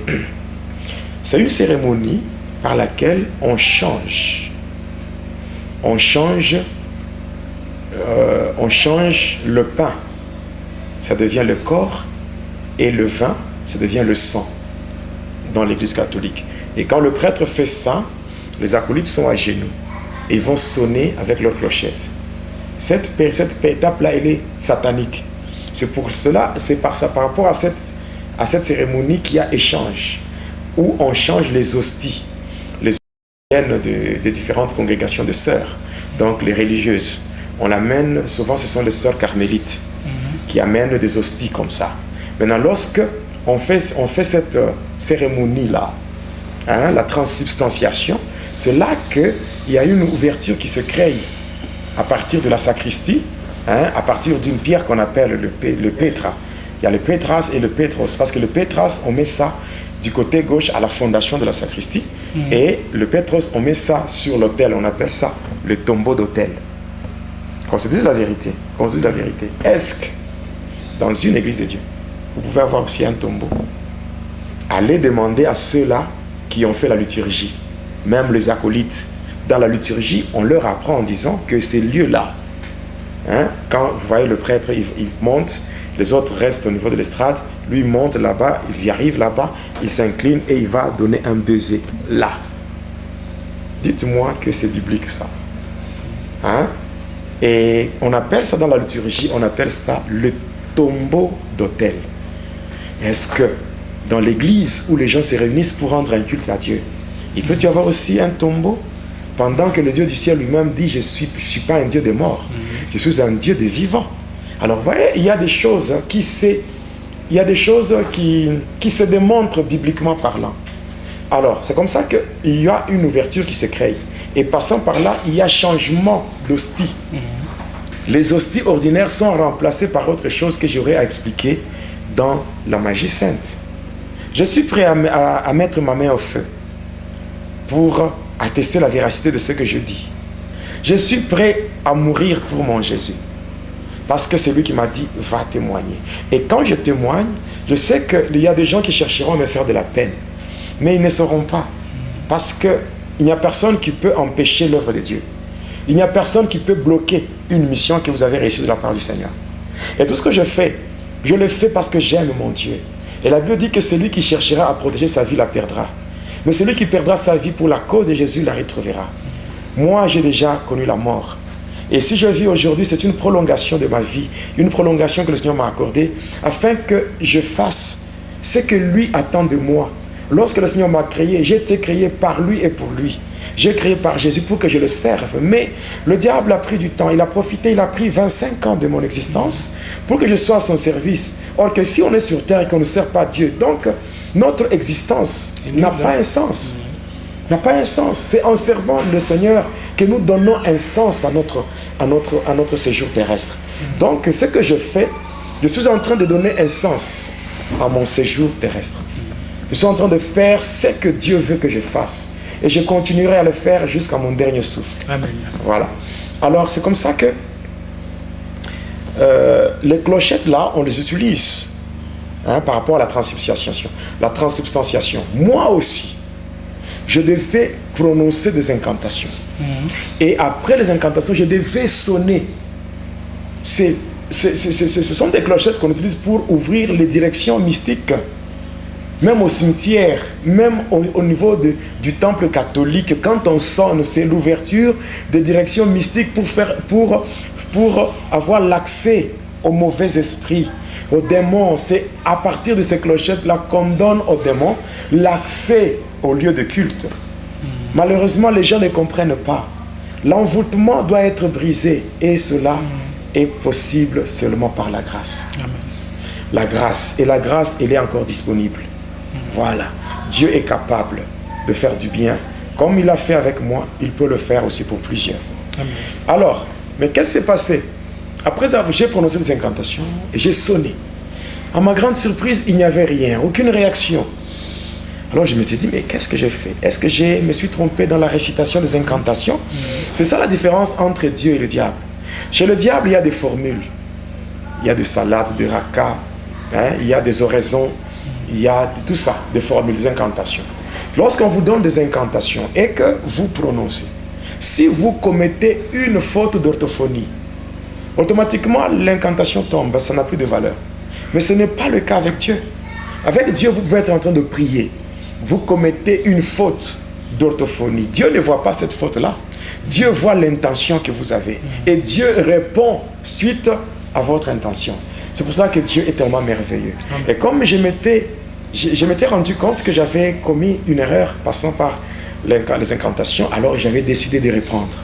une cérémonie par laquelle on change le pain, ça devient le corps, et le vin, ça devient le sang dans l'église catholique. Et quand le prêtre fait ça, les acolytes sont à genoux et ils vont sonner avec leur clochette. Cette étape-là, elle est satanique. C'est pour cela, c'est par rapport à cette cérémonie qu'il y a échange, où on change les hosties. Les hosties viennent de différentes congrégations de sœurs, donc les religieuses. On amène, souvent ce sont les sœurs carmélites qui amènent des hosties comme ça. Maintenant, lorsque on fait cette cérémonie-là, la transsubstantiation, c'est là qu'il y a une ouverture qui se crée à partir de la sacristie, à partir d'une pierre qu'on appelle le pétra. Il y a le pétras et le pétros, parce que le pétras, on met ça du côté gauche à la fondation de la sacristie, et le pétros, on met ça sur l'autel, on appelle ça le tombeau d'autel. Qu'on se dise la vérité, est-ce que dans une église de Dieu, vous pouvez avoir aussi un tombeau? Allez demander à ceux-là qui ont fait la liturgie, même les acolytes. Dans la liturgie, on leur apprend en disant que ces lieux-là, quand vous voyez le prêtre, il monte, les autres restent au niveau de l'estrade, lui il monte là-bas, il y arrive là-bas, il s'incline et il va donner un baiser là. Dites-moi que c'est biblique ça. Et on appelle ça dans la liturgie, on appelle ça le tombeau d'autel. Est-ce que dans l'église où les gens se réunissent pour rendre un culte à Dieu, il peut y avoir aussi un tombeau? Pendant que le Dieu du ciel lui-même dit, je suis pas un Dieu des morts, je suis un Dieu des vivants. Alors vous voyez, il y a des choses qui se démontrent bibliquement parlant. Alors c'est comme ça qu'il y a une ouverture qui se crée. Et passant par là, il y a changement d'hostie. Les hosties ordinaires sont remplacées par autre chose que j'aurai à expliquer dans la magie sainte. Je suis prêt à mettre ma main au feu pour attester la véracité de ce que je dis. Je suis prêt à mourir pour mon Jésus. Parce que c'est lui qui m'a dit, va témoigner. Et quand je témoigne, je sais qu'il y a des gens qui chercheront à me faire de la peine. Mais ils ne sauront pas. Parce qu'il n'y a personne qui peut empêcher l'œuvre de Dieu. Il n'y a personne qui peut bloquer une mission que vous avez reçue de la part du Seigneur. Et tout ce que je fais, je le fais parce que j'aime mon Dieu. Et la Bible dit que celui qui cherchera à protéger sa vie la perdra. Mais celui qui perdra sa vie pour la cause de Jésus la retrouvera. Moi, j'ai déjà connu la mort. Et si je vis aujourd'hui, c'est une prolongation de ma vie, une prolongation que le Seigneur m'a accordée, afin que je fasse ce que lui attend de moi. Lorsque le Seigneur m'a créé, j'ai été créé par lui et pour lui. J'ai créé par Jésus pour que je le serve. Mais le diable a pris du temps, il a profité, il a pris 25 ans de mon existence pour que je sois à son service. Or que si on est sur terre et qu'on ne sert pas Dieu, donc notre existence n'a pas un sens. N'a pas un sens. C'est en servant le Seigneur que nous donnons un sens à notre séjour terrestre. Donc ce que je fais, je suis en train de donner un sens à mon séjour terrestre. Je suis en train de faire ce que Dieu veut que je fasse. Et je continuerai à le faire jusqu'à mon dernier souffle. Amen. Voilà. Alors c'est comme ça que les clochettes là, on les utilise par rapport à la transubstantiation. La transubstantiation. Moi aussi, je devais prononcer des incantations. Et après les incantations, je devais sonner. Ce sont des clochettes qu'on utilise pour ouvrir les directions mystiques. Même au cimetière, même au niveau du temple catholique, quand on sonne, c'est l'ouverture des directions mystiques pour avoir l'accès aux mauvais esprits, aux démons. C'est à partir de ces clochettes-là qu'on donne aux démons l'accès au lieu de culte. Malheureusement, les gens ne comprennent pas. L'envoûtement doit être brisé et cela est possible seulement par la grâce. Amen. La grâce. Et la grâce, elle est encore disponible. Voilà. Dieu est capable de faire du bien. Comme il l'a fait avec moi, il peut le faire aussi pour plusieurs. Amen. Alors, mais qu'est-ce qui s'est passé? Après, j'ai prononcé des incantations et j'ai sonné. À ma grande surprise, il n'y avait rien, aucune réaction. Alors je me suis dit, mais qu'est-ce que j'ai fait? Est-ce que je me suis trompé dans la récitation des incantations? C'est ça la différence entre Dieu et le diable. Chez le diable, il y a des formules. Il y a des salades, des rakas, il y a des oraisons, il y a tout ça, des formules, des incantations. Lorsqu'on vous donne des incantations et que vous prononcez, si vous commettez une faute d'orthophonie, automatiquement l'incantation tombe, ça n'a plus de valeur. Mais ce n'est pas le cas avec Dieu. Avec Dieu, vous pouvez être en train de prier. Vous commettez une faute d'orthophonie. Dieu ne voit pas cette faute-là. Dieu voit l'intention que vous avez. Et Dieu répond suite à votre intention. C'est pour cela que Dieu est tellement merveilleux. Et comme je m'étais rendu compte que j'avais commis une erreur passant par les incantations, alors j'avais décidé de reprendre.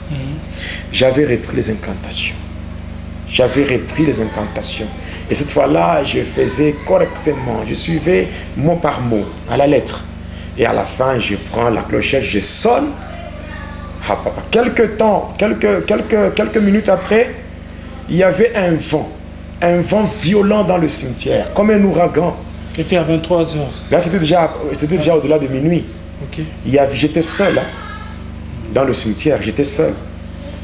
J'avais repris les incantations. Et cette fois-là, je faisais correctement. Je suivais mot par mot, à la lettre. Et à la fin, je prends la clochette, je sonne. Quelques minutes après, il y avait un vent violent dans le cimetière, comme un ouragan. C'était à 23h. Là, c'était déjà au-delà de minuit. Okay. J'étais seul, dans le cimetière, j'étais seul.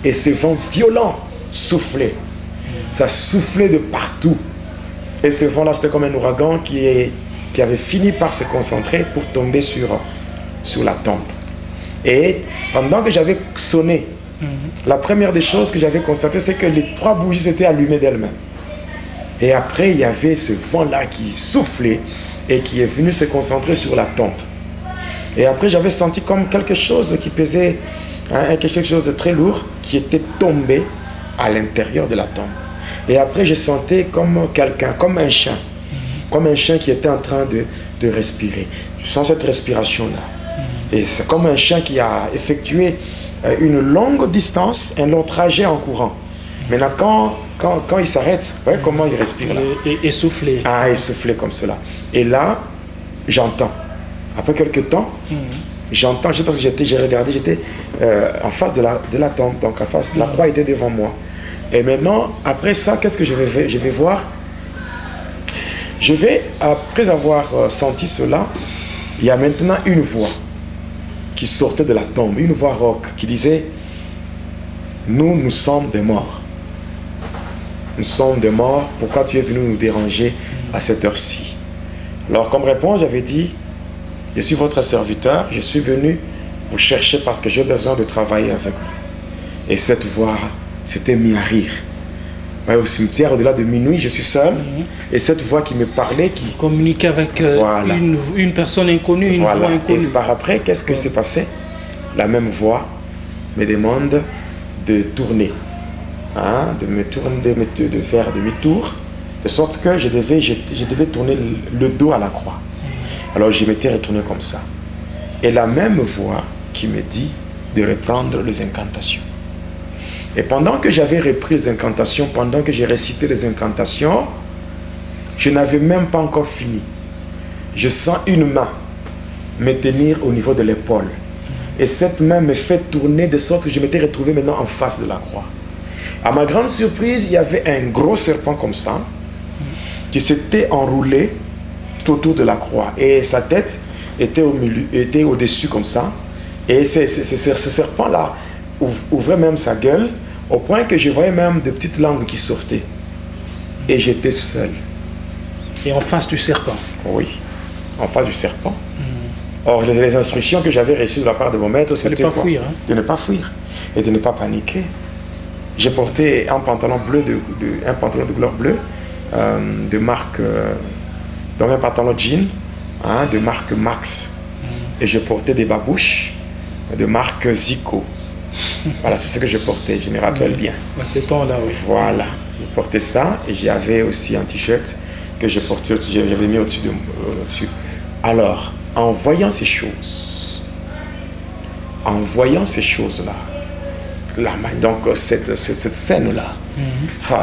Et ce vent violent soufflait. Ça soufflait de partout. Et ce vent-là, c'était comme un ouragan qui avait fini par se concentrer pour tomber sur la tombe. Et pendant que j'avais sonné, la première des choses que j'avais constatées, c'est que les 3 bougies s'étaient allumées d'elles-mêmes. Et après, il y avait ce vent-là qui soufflait et qui est venu se concentrer sur la tombe. Et après, j'avais senti comme quelque chose qui pesait, quelque chose de très lourd, qui était tombé à l'intérieur de la tombe. Et après, je sentais comme quelqu'un, comme un chien qui était en train de respirer. Je sens cette respiration-là. Et c'est comme un chien qui a effectué une longue distance, un long trajet en courant. Maintenant, quand il s'arrête, vous voyez comment il respire là? Essoufflé. Essoufflé comme cela. Et là, j'entends. Après quelques temps, J'entends, parce que j'ai regardé, j'étais en face de la tombe, donc en face, la croix était devant moi. Et maintenant, après ça, qu'est-ce que je vais voir? Je vais, après avoir senti cela, il y a maintenant une voix qui sortait de la tombe, une voix rauque qui disait: nous sommes des morts. Nous sommes des morts, pourquoi tu es venu nous déranger à cette heure-ci? Alors comme réponse, j'avais dit: je suis votre serviteur, je suis venu vous chercher parce que j'ai besoin de travailler avec vous. Et cette voix s'était mise à rire. Au cimetière, au-delà de minuit, je suis seul. Et cette voix qui me parlait, qui communiquait avec voilà. une personne inconnue, une voilà. voix inconnue. Et par après, qu'est-ce que s'est passé? La même voix me demande de tourner, de faire demi-tour, de sorte que je devais tourner le dos à la croix. Alors je m'étais retourné comme ça. Et la même voix qui me dit de reprendre les incantations. Et pendant que j'avais repris les incantations, pendant que j'ai récité les incantations, je n'avais même pas encore fini. Je sens une main me tenir au niveau de l'épaule. Et cette main me fait tourner de sorte que je m'étais retrouvé maintenant en face de la croix. À ma grande surprise, il y avait un gros serpent comme ça, qui s'était enroulé tout autour de la croix. Et sa tête était au milieu, était au-dessus comme ça. Et ce serpent-là ouvrait même sa gueule, au point que je voyais même de petites langues qui sortaient. Et j'étais seul. Et en face du serpent? Oui, en face du serpent. Or, les instructions que j'avais reçues de la part de mon maître, c'était quoi? De ne pas fuir et de ne pas paniquer. J'ai porté un pantalon bleu, un pantalon de couleur bleue, de marque, donc un pantalon jean, de marque Max. Et je portais des babouches de marque Zico. Voilà, c'est ce que je portais, je me rappelle bien. À ce temps-là, oui. Voilà, je portais ça et j'avais aussi un t-shirt que je portais, j'avais mis au-dessus. Alors, en voyant ces choses, là, donc cette scène-là,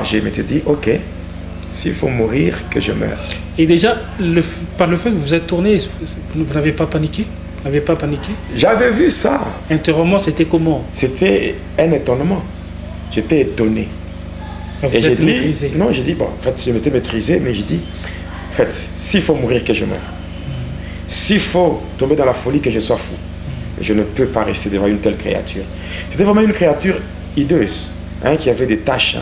je m'étais dit, ok, s'il faut mourir, que je meure. Et déjà, par le fait que vous êtes tourné, vous n'avez pas paniqué? Vous n'avez pas paniqué? J'avais vu ça. Intérieurement, c'était comment? C'était un étonnement. J'étais étonné. Et j'ai dit, maîtrisé. Non, j'ai dit, bon, en fait, je m'étais maîtrisé, mais j'ai dit, en fait, s'il faut mourir, que je meure. S'il faut tomber dans la folie, que je sois fou. Je ne peux pas rester devant une telle créature. C'était vraiment une créature hideuse, qui avait des taches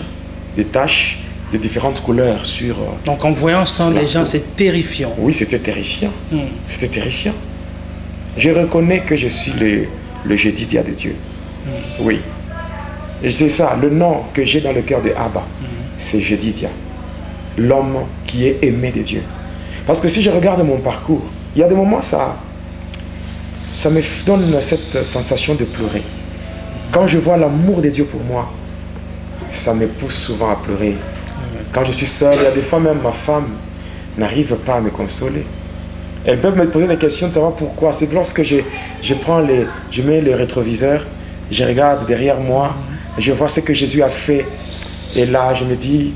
de différentes couleurs sur... Donc en voyant ça, les gens, c'est terrifiant. Oui, c'était terrifiant. C'était terrifiant. Je reconnais que je suis le Jédidia de Dieu. Oui. C'est ça, le nom que j'ai dans le cœur de Abba, c'est Jédidia. L'homme qui est aimé de Dieu. Parce que si je regarde mon parcours, il y a des moments, ça me donne cette sensation de pleurer. Quand je vois l'amour de Dieu pour moi, ça me pousse souvent à pleurer. Quand je suis seul, il y a des fois même ma femme n'arrive pas à me consoler. Elles peuvent me poser des questions de savoir pourquoi. C'est lorsque je mets le rétroviseur, je regarde derrière moi, je vois ce que Jésus a fait. Et là, je me dis,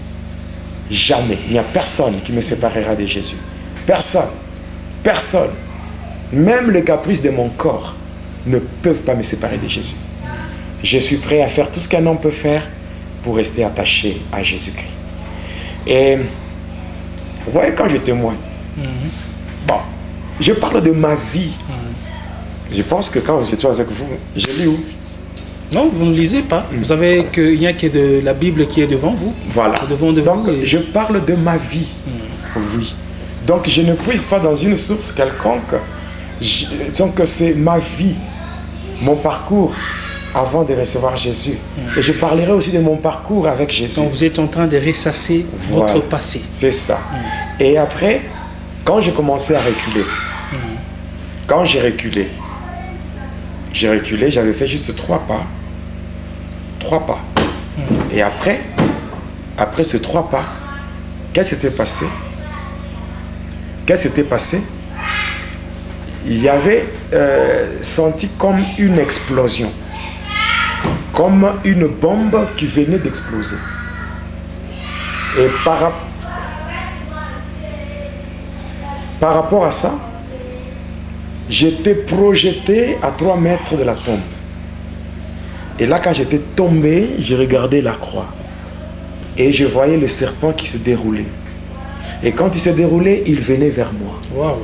jamais, il n'y a personne qui me séparera de Jésus. Personne. Personne. Même les caprices de mon corps ne peuvent pas me séparer de Jésus. Je suis prêt à faire tout ce qu'un homme peut faire pour rester attaché à Jésus-Christ. Et vous voyez, quand je témoigne, bon, je parle de ma vie. Je pense que quand j'étais avec vous, je lis où? Non, vous ne lisez pas. Vous savez qu'il y a que de la Bible qui est devant vous. Voilà. Donc, je parle de ma vie. Oui. Donc, je ne puise pas dans une source quelconque. Donc, c'est ma vie, mon parcours avant de recevoir Jésus. Et je parlerai aussi de mon parcours avec Jésus. Donc, vous êtes en train de ressasser votre passé. C'est ça. Et après, quand j'ai commencé à reculer, quand j'ai reculé, j'avais fait juste 3 pas. 3 pas. Et après ces 3 pas, qu'est-ce qui s'était passé? Il y avait senti comme une explosion. Comme une bombe qui venait d'exploser. Et par rapport à ça, j'étais projeté à 3 mètres de la tombe. Et là, quand j'étais tombé, je regardais la croix. Et je voyais le serpent qui se déroulait. Et quand il s'est déroulé, il venait vers moi. Wow.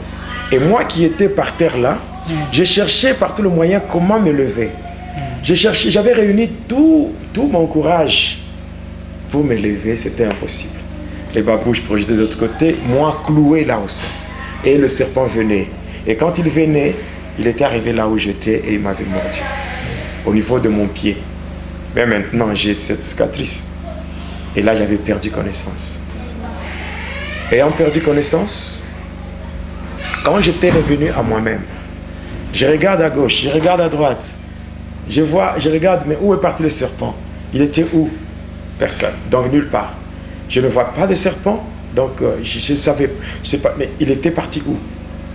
Et moi qui étais par terre là, je cherchais par tous les moyens comment me lever. J'avais réuni tout mon courage pour me lever, c'était impossible. Les babouches projetaient de l'autre côté, moi cloué là au sol. Et le serpent venait. Et quand il venait, il était arrivé là où j'étais et il m'avait mordu. Au niveau de mon pied. Mais maintenant, j'ai cette cicatrice. Et là, j'avais perdu connaissance. Ayant perdu connaissance, quand j'étais revenu à moi-même, je regarde à gauche, je regarde à droite, je regarde, mais où est parti le serpent? Il était où? Personne. Donc, nulle part. Je ne vois pas de serpent, donc je sais pas, mais il était parti où?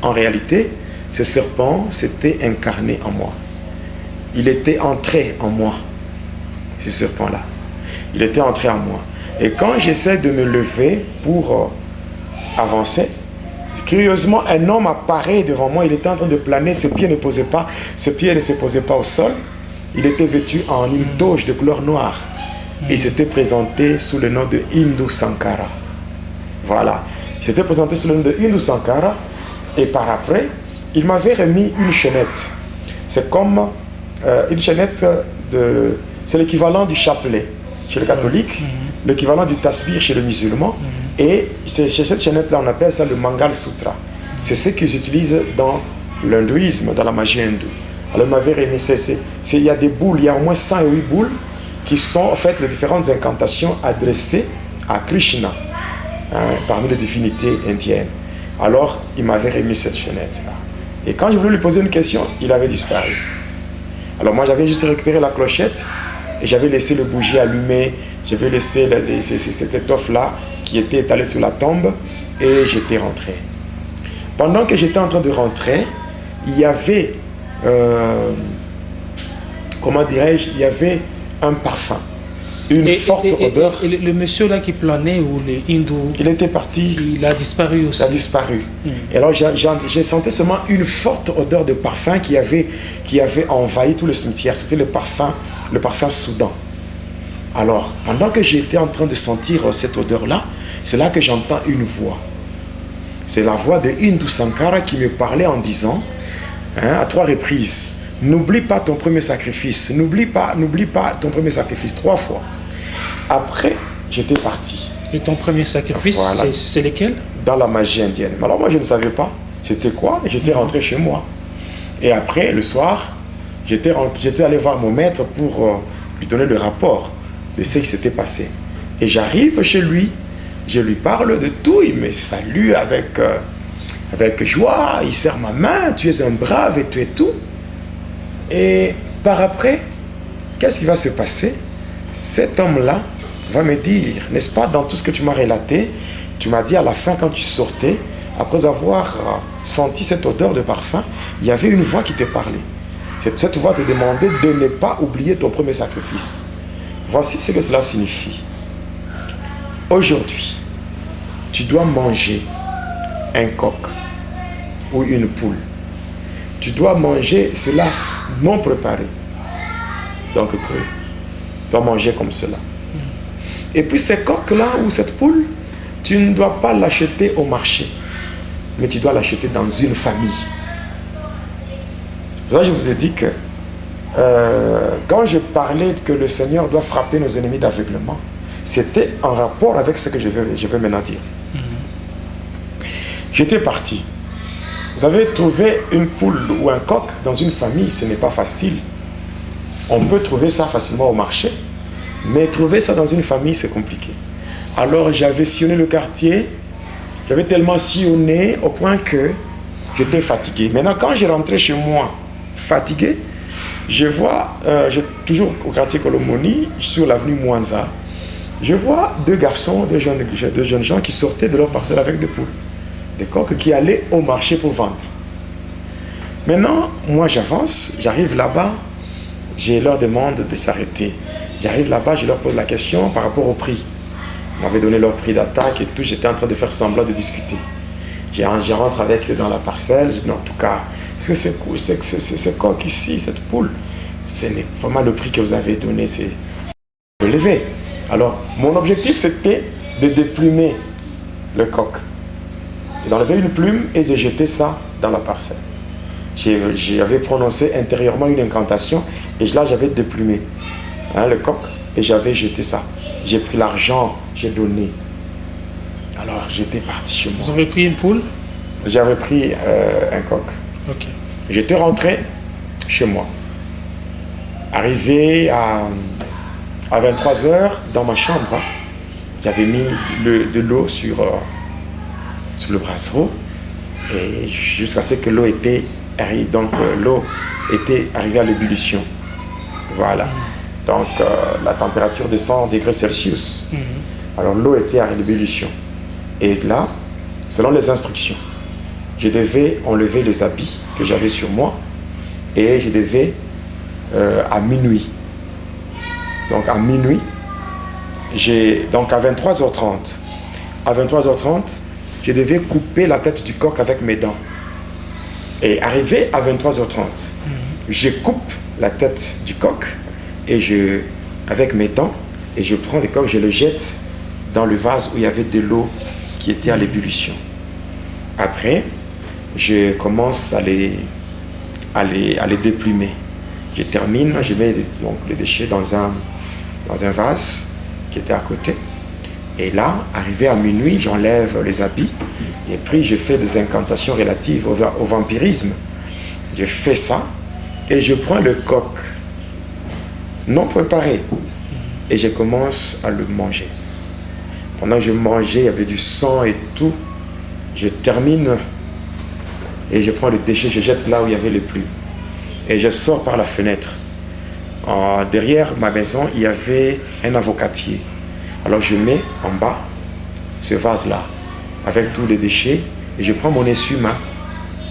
En réalité, ce serpent s'était incarné en moi. Il était entré en moi, ce serpent-là. Il était entré en moi. Et quand j'essaie de me lever pour avancer, curieusement, un homme apparaît devant moi. Il était en train de planer, ses pieds ne se posaient pas au sol. Il était vêtu en une toge de couleur noire. Et il s'était présenté sous le nom de Hindu Sankara. Voilà. Il s'était présenté sous le nom de Hindu Sankara. Et par après, il m'avait remis une chaînette. C'est comme une chaînette c'est l'équivalent du chapelet chez le catholique, l'équivalent du tasbih chez le musulman. Et cette chaînette-là, on appelle ça le Mangal Sutra. C'est ce qu'ils utilisent dans l'hindouisme, dans la magie hindoue. Alors, il m'avait remis, il y a des boules, il y a au moins 108 boules qui sont en fait les différentes incantations adressées à Krishna, parmi les divinités indiennes. Alors, il m'avait remis cette chaînette-là. Et quand je voulais lui poser une question, il avait disparu. Alors moi, j'avais juste récupéré la clochette et j'avais laissé le bougie allumé. J'avais laissé cette étoffe-là qui était étalée sur la tombe et j'étais rentré. Pendant que j'étais en train de rentrer, il y avait, comment dirais-je, il y avait un parfum. Une forte odeur. Et le monsieur là qui planait, ou les hindous, il était parti. Il a disparu aussi. Il a disparu. Et alors j'ai senti seulement une forte odeur de parfum qui avait envahi tout le cimetière. C'était le parfum soudan. Alors, pendant que j'étais en train de sentir cette odeur-là, c'est là que j'entends une voix. C'est la voix de Hindu Sankara qui me parlait en disant, à 3 reprises, n'oublie pas ton premier sacrifice, n'oublie pas ton premier sacrifice, 3 fois. Après, j'étais parti. Et ton premier sacrifice, voilà. C'est lequel? Dans la magie indienne. Mais alors moi, je ne savais pas c'était quoi. J'étais rentré chez moi. Et après, le soir, j'étais allé voir mon maître pour lui donner le rapport de ce qui s'était passé. Et j'arrive chez lui, je lui parle de tout, il me salue avec joie, il serre ma main, tu es un brave et tu es tout. Et par après, qu'est-ce qui va se passer? Cet homme-là va me dire, n'est-ce pas, dans tout ce que tu m'as relaté, tu m'as dit à la fin quand tu sortais, après avoir senti cette odeur de parfum, il y avait une voix qui te parlait. Cette voix te demandait de ne pas oublier ton premier sacrifice. Voici ce que cela signifie. Aujourd'hui, tu dois manger un coq ou une poule. Tu dois manger cela non préparé, donc cru. Tu dois manger comme cela. Et puis ce coq-là ou cette poule, tu ne dois pas l'acheter au marché, mais tu dois l'acheter dans une famille. C'est pour ça que je vous ai dit que quand je parlais que le Seigneur doit frapper nos ennemis d'aveuglement, c'était en rapport avec ce que je veux maintenant dire. J'étais parti. Vous avez trouvé une poule ou un coq dans une famille, ce n'est pas facile. On peut trouver ça facilement au marché, mais trouver ça dans une famille, c'est compliqué. Alors j'avais sillonné le quartier, j'avais tellement sillonné au point que j'étais fatigué. Maintenant, quand je rentrais chez moi fatigué, je vois, toujours au quartier Colomoni, sur l'avenue Mwanza, je vois 2 garçons, 2 jeunes gens qui sortaient de leur parcelle avec des poules. Des coqs qui allaient au marché pour vendre. Maintenant, moi j'avance, j'arrive là-bas, je leur demande de s'arrêter. J'arrive là-bas, je leur pose la question par rapport au prix. Ils m'avaient donné leur prix d'attaque et tout, j'étais en train de faire semblant de discuter. Je rentre avec dans la parcelle. Je dis, non, en tout cas, est-ce que ce coq ici, cette poule, c'est vraiment le prix que vous avez donné, c'est élevé. Alors, mon objectif, c'était de déplumer le coq, d'enlever une plume et de jeter ça dans la parcelle. J'avais prononcé intérieurement une incantation et là, j'avais déplumé le coq et j'avais jeté ça. J'ai pris l'argent, j'ai donné. Alors, j'étais parti chez moi. Vous avez pris une poule? J'avais pris un coq. Ok. J'étais rentré chez moi. Arrivé à 23 h dans ma chambre, j'avais mis de l'eau sur le brasseau et jusqu'à ce que l'eau était arrivée à l'ébullition. Voilà. Donc la température de 100 degrés Celsius. Alors l'eau était à l'ébullition. Et là, selon les instructions, je devais enlever les habits que j'avais sur moi et je devais à minuit. Donc à minuit, donc à 23h30. À 23h30, je devais couper la tête du coq avec mes dents. Et arrivé à 23h30, je coupe la tête du coq et avec mes dents, et je prends le coq, je le jette dans le vase où il y avait de l'eau qui était à l'ébullition. Après, je commence à les déplumer. Je termine, je mets donc les déchets dans un vase qui était à côté. Et là, arrivé à minuit, j'enlève les habits et puis je fais des incantations relatives au vampirisme. Je fais ça et je prends le coq non préparé et je commence à le manger. Pendant que je mangeais, il y avait du sang et tout. Je termine et je prends les déchets, je jette là où il y avait les plumes. Et je sors par la fenêtre. Derrière ma maison, il y avait un avocatier. Alors je mets en bas ce vase-là avec tous les déchets et je prends mon essuie-main.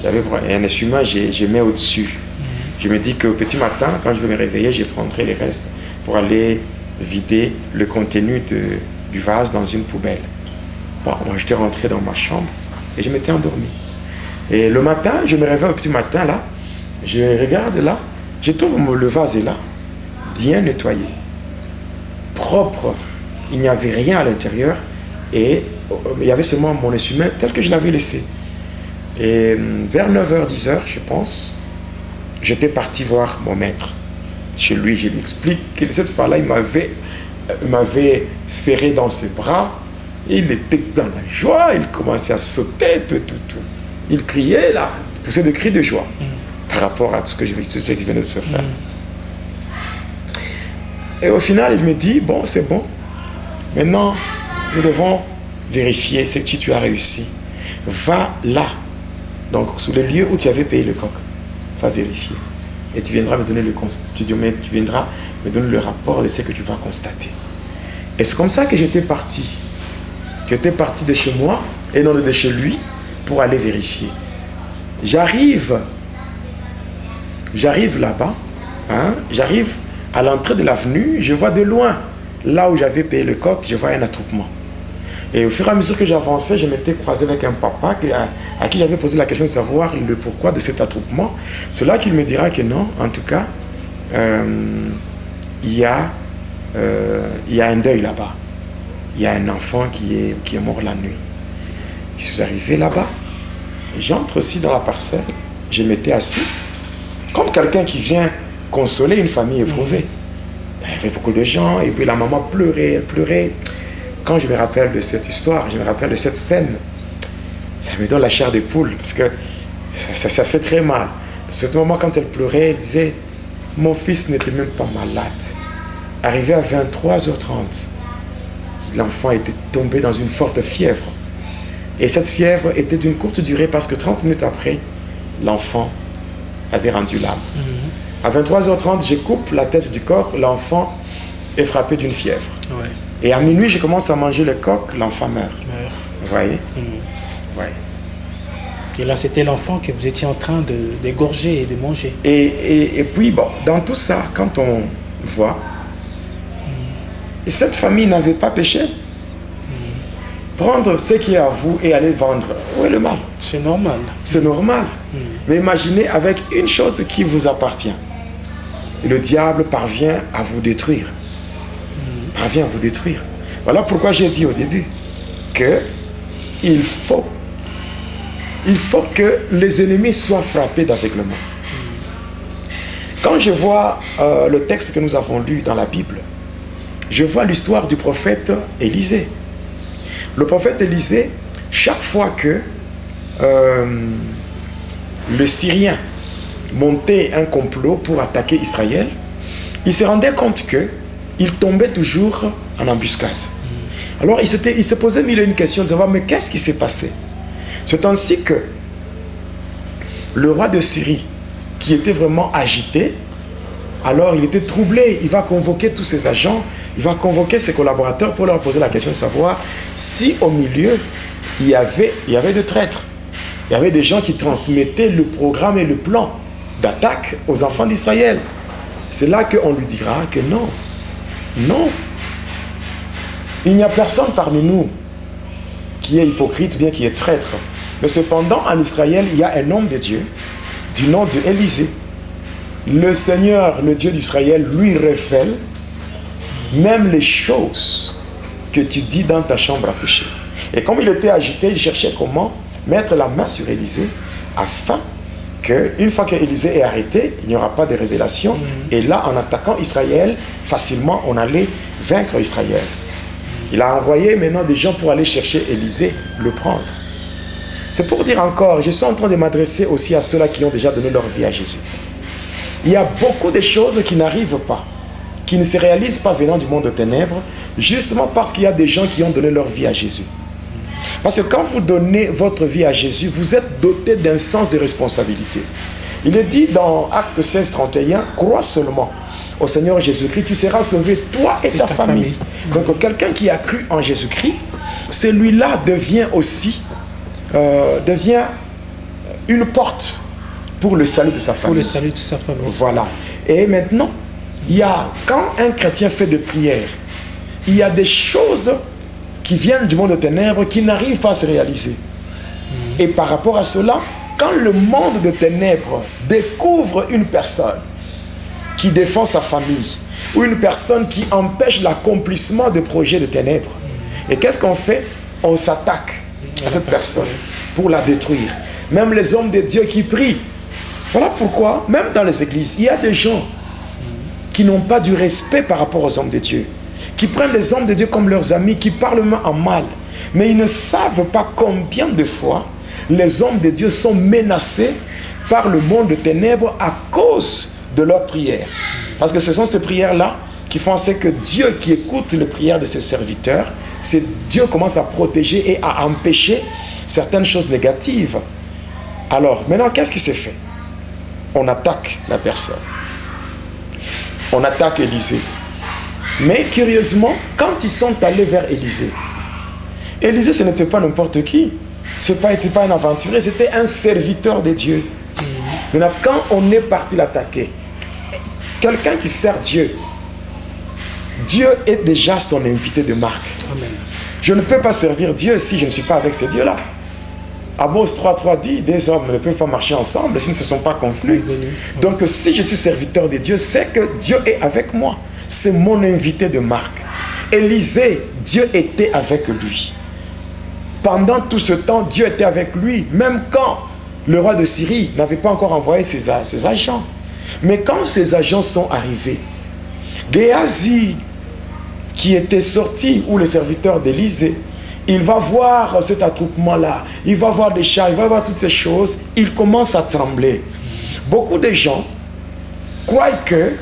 J'avais un essuie-main, je mets au-dessus. Je me dis qu'au petit matin, quand je vais me réveiller, je prendrai les restes pour aller vider le contenu du vase dans une poubelle. Bon, moi j'étais rentré dans ma chambre et je m'étais endormi. Et le matin, je me réveille au petit matin là, je regarde là, je trouve le vase est là, bien nettoyé, propre, il n'y avait rien à l'intérieur et il y avait seulement mon essuie-main tel que je l'avais laissé. Et vers 9h, 10h, je pense, j'étais parti voir mon maître. Chez lui, je lui explique que cette fois-là, il m'avait serré dans ses bras, et il était dans la joie, il commençait à sauter, tout. Il criait là, il poussait des cris de joie par rapport à tout ce qui venait de se faire. Et au final, il me dit, bon, c'est bon, maintenant, nous devons vérifier ce que tu as réussi. Va là, donc sur le lieu où tu avais payé le coq, va vérifier. Et tu viendras me donner le rapport de ce que tu vas constater. Et c'est comme ça que j'étais parti. J'étais parti de chez moi et non de chez lui pour aller vérifier. J'arrive là-bas, j'arrive à l'entrée de l'avenue, je vois de loin, là où j'avais payé le coq, je vois un attroupement. Et au fur et à mesure que j'avançais, je m'étais croisé avec un papa à qui j'avais posé la question de savoir le pourquoi de cet attroupement. C'est là qu'il me dira que non, en tout cas, il y a un deuil là-bas. Il y a un enfant qui est mort la nuit. Je suis arrivé là-bas, j'entre aussi dans la parcelle, je m'étais assis, comme quelqu'un qui vient consoler une famille éprouvée. Il y avait beaucoup de gens, et puis la maman pleurait, elle pleurait. Quand je me rappelle de cette histoire, je me rappelle de cette scène, ça me donne la chair de poule, parce que ça fait très mal. À ce moment, quand elle pleurait, elle disait, mon fils n'était même pas malade. Arrivé à 23h30, l'enfant était tombé dans une forte fièvre. Et cette fièvre était d'une courte durée parce que 30 minutes après, l'enfant avait rendu l'âme. À 23h30, je coupe la tête du coq, l'enfant est frappé d'une fièvre. Ouais. Et à minuit, je commence à manger le coq, l'enfant meurt. Vous voyez? Ouais. Et là, c'était l'enfant que vous étiez en train d'égorger et de manger. Et puis, bon, dans tout ça, quand on voit, cette famille n'avait pas péché. prendre ce qui est à vous et aller vendre. Où est le mal? C'est normal. C'est normal. Mais imaginez avec une chose qui vous appartient. Et le diable parvient à vous détruire. Parvient à vous détruire. Voilà pourquoi j'ai dit au début que il faut que les ennemis soient frappés d'aveuglement. Quand je vois le texte que nous avons lu dans la Bible, je vois l'histoire du prophète Élisée. Le prophète Élisée, chaque fois que le Syrien montait un complot pour attaquer Israël, il se rendait compte qu'il tombait toujours en embuscade. Alors il se posait mille et une questions de savoir, mais qu'est-ce qui s'est passé? C'est ainsi que le roi de Syrie, qui était vraiment agité, alors il était troublé, il va convoquer tous ses agents, il va convoquer ses collaborateurs pour leur poser la question de savoir si au milieu, il y avait des traîtres. Il y avait des gens qui transmettaient le programme et le plan d'attaque aux enfants d'Israël. C'est là qu'on lui dira que non, non. Il n'y a personne parmi nous qui est hypocrite, bien qui est traître. Mais cependant, en Israël, il y a un homme de Dieu, du nom de Élisée. Le Seigneur, le Dieu d'Israël, lui révèle même les choses que tu dis dans ta chambre à coucher. Et comme il était agité, il cherchait comment mettre la main sur Élisée, afin qu'une fois qu'Élisée est arrêté, il n'y aura pas de révélation. Et là, en attaquant Israël, facilement, on allait vaincre Israël. Il a envoyé maintenant des gens pour aller chercher Élisée, le prendre. C'est pour dire encore, je suis en train de m'adresser aussi à ceux-là qui ont déjà donné leur vie à Jésus. Il y a beaucoup de choses qui n'arrivent pas, qui ne se réalisent pas venant du monde de ténèbres, justement parce qu'il y a des gens qui ont donné leur vie à Jésus. Parce que quand vous donnez votre vie à Jésus, vous êtes doté d'un sens de responsabilité. Il est dit dans Actes 16, 31, crois seulement au Seigneur Jésus-Christ, tu seras sauvé, toi et ta famille. Donc quelqu'un qui a cru en Jésus-Christ, celui-là devient aussi une porte pour le salut de sa famille. Pour le salut de sa famille. Voilà. Et maintenant, quand un chrétien fait des prières, il y a des choses qui viennent du monde de ténèbres qui n'arrivent pas à se réaliser. Et par rapport à cela, quand le monde de ténèbres découvre une personne qui défend sa famille, ou une personne qui empêche l'accomplissement de projets de ténèbres, et qu'est-ce qu'on fait? On s'attaque à cette personne pour la détruire. Même les hommes de Dieu qui prient. Voilà pourquoi, même dans les églises, il y a des gens qui n'ont pas du respect par rapport aux hommes de Dieu, qui prennent les hommes de Dieu comme leurs amis, qui parlent en mal. Mais ils ne savent pas combien de fois les hommes de Dieu sont menacés par le monde de ténèbres à cause de leurs prières. Parce que ce sont ces prières-là qui font en sorte que Dieu qui écoute les prières de ses serviteurs, c'est Dieu commence à protéger et à empêcher certaines choses négatives. Alors, maintenant, qu'est-ce qui s'est fait? On attaque la personne. On attaque Élisée. Mais curieusement, quand ils sont allés vers Élisée, Élisée, ce n'était pas n'importe qui. Ce n'était pas un aventurier, c'était un serviteur de Dieu. Maintenant, quand on est parti l'attaquer, quelqu'un qui sert Dieu, Dieu est déjà son invité de marque. Amen. Je ne peux pas servir Dieu si je ne suis pas avec ces dieux-là. Amos 3.3 dit, des hommes ne peuvent pas marcher ensemble s'ils ne se sont pas convenus. Donc si je suis serviteur de Dieu, c'est que Dieu est avec moi. C'est mon invité de marque. Élisée, Dieu était avec lui. Pendant tout ce temps, Dieu était avec lui, même quand le roi de Syrie n'avait pas encore envoyé ses agents. Mais quand ces agents sont arrivés, Géasi, qui était sorti, ou le serviteur d'Élisée, il va voir cet attroupement-là, il va voir des chars, il va voir toutes ces choses, il commence à trembler. Beaucoup de gens croient que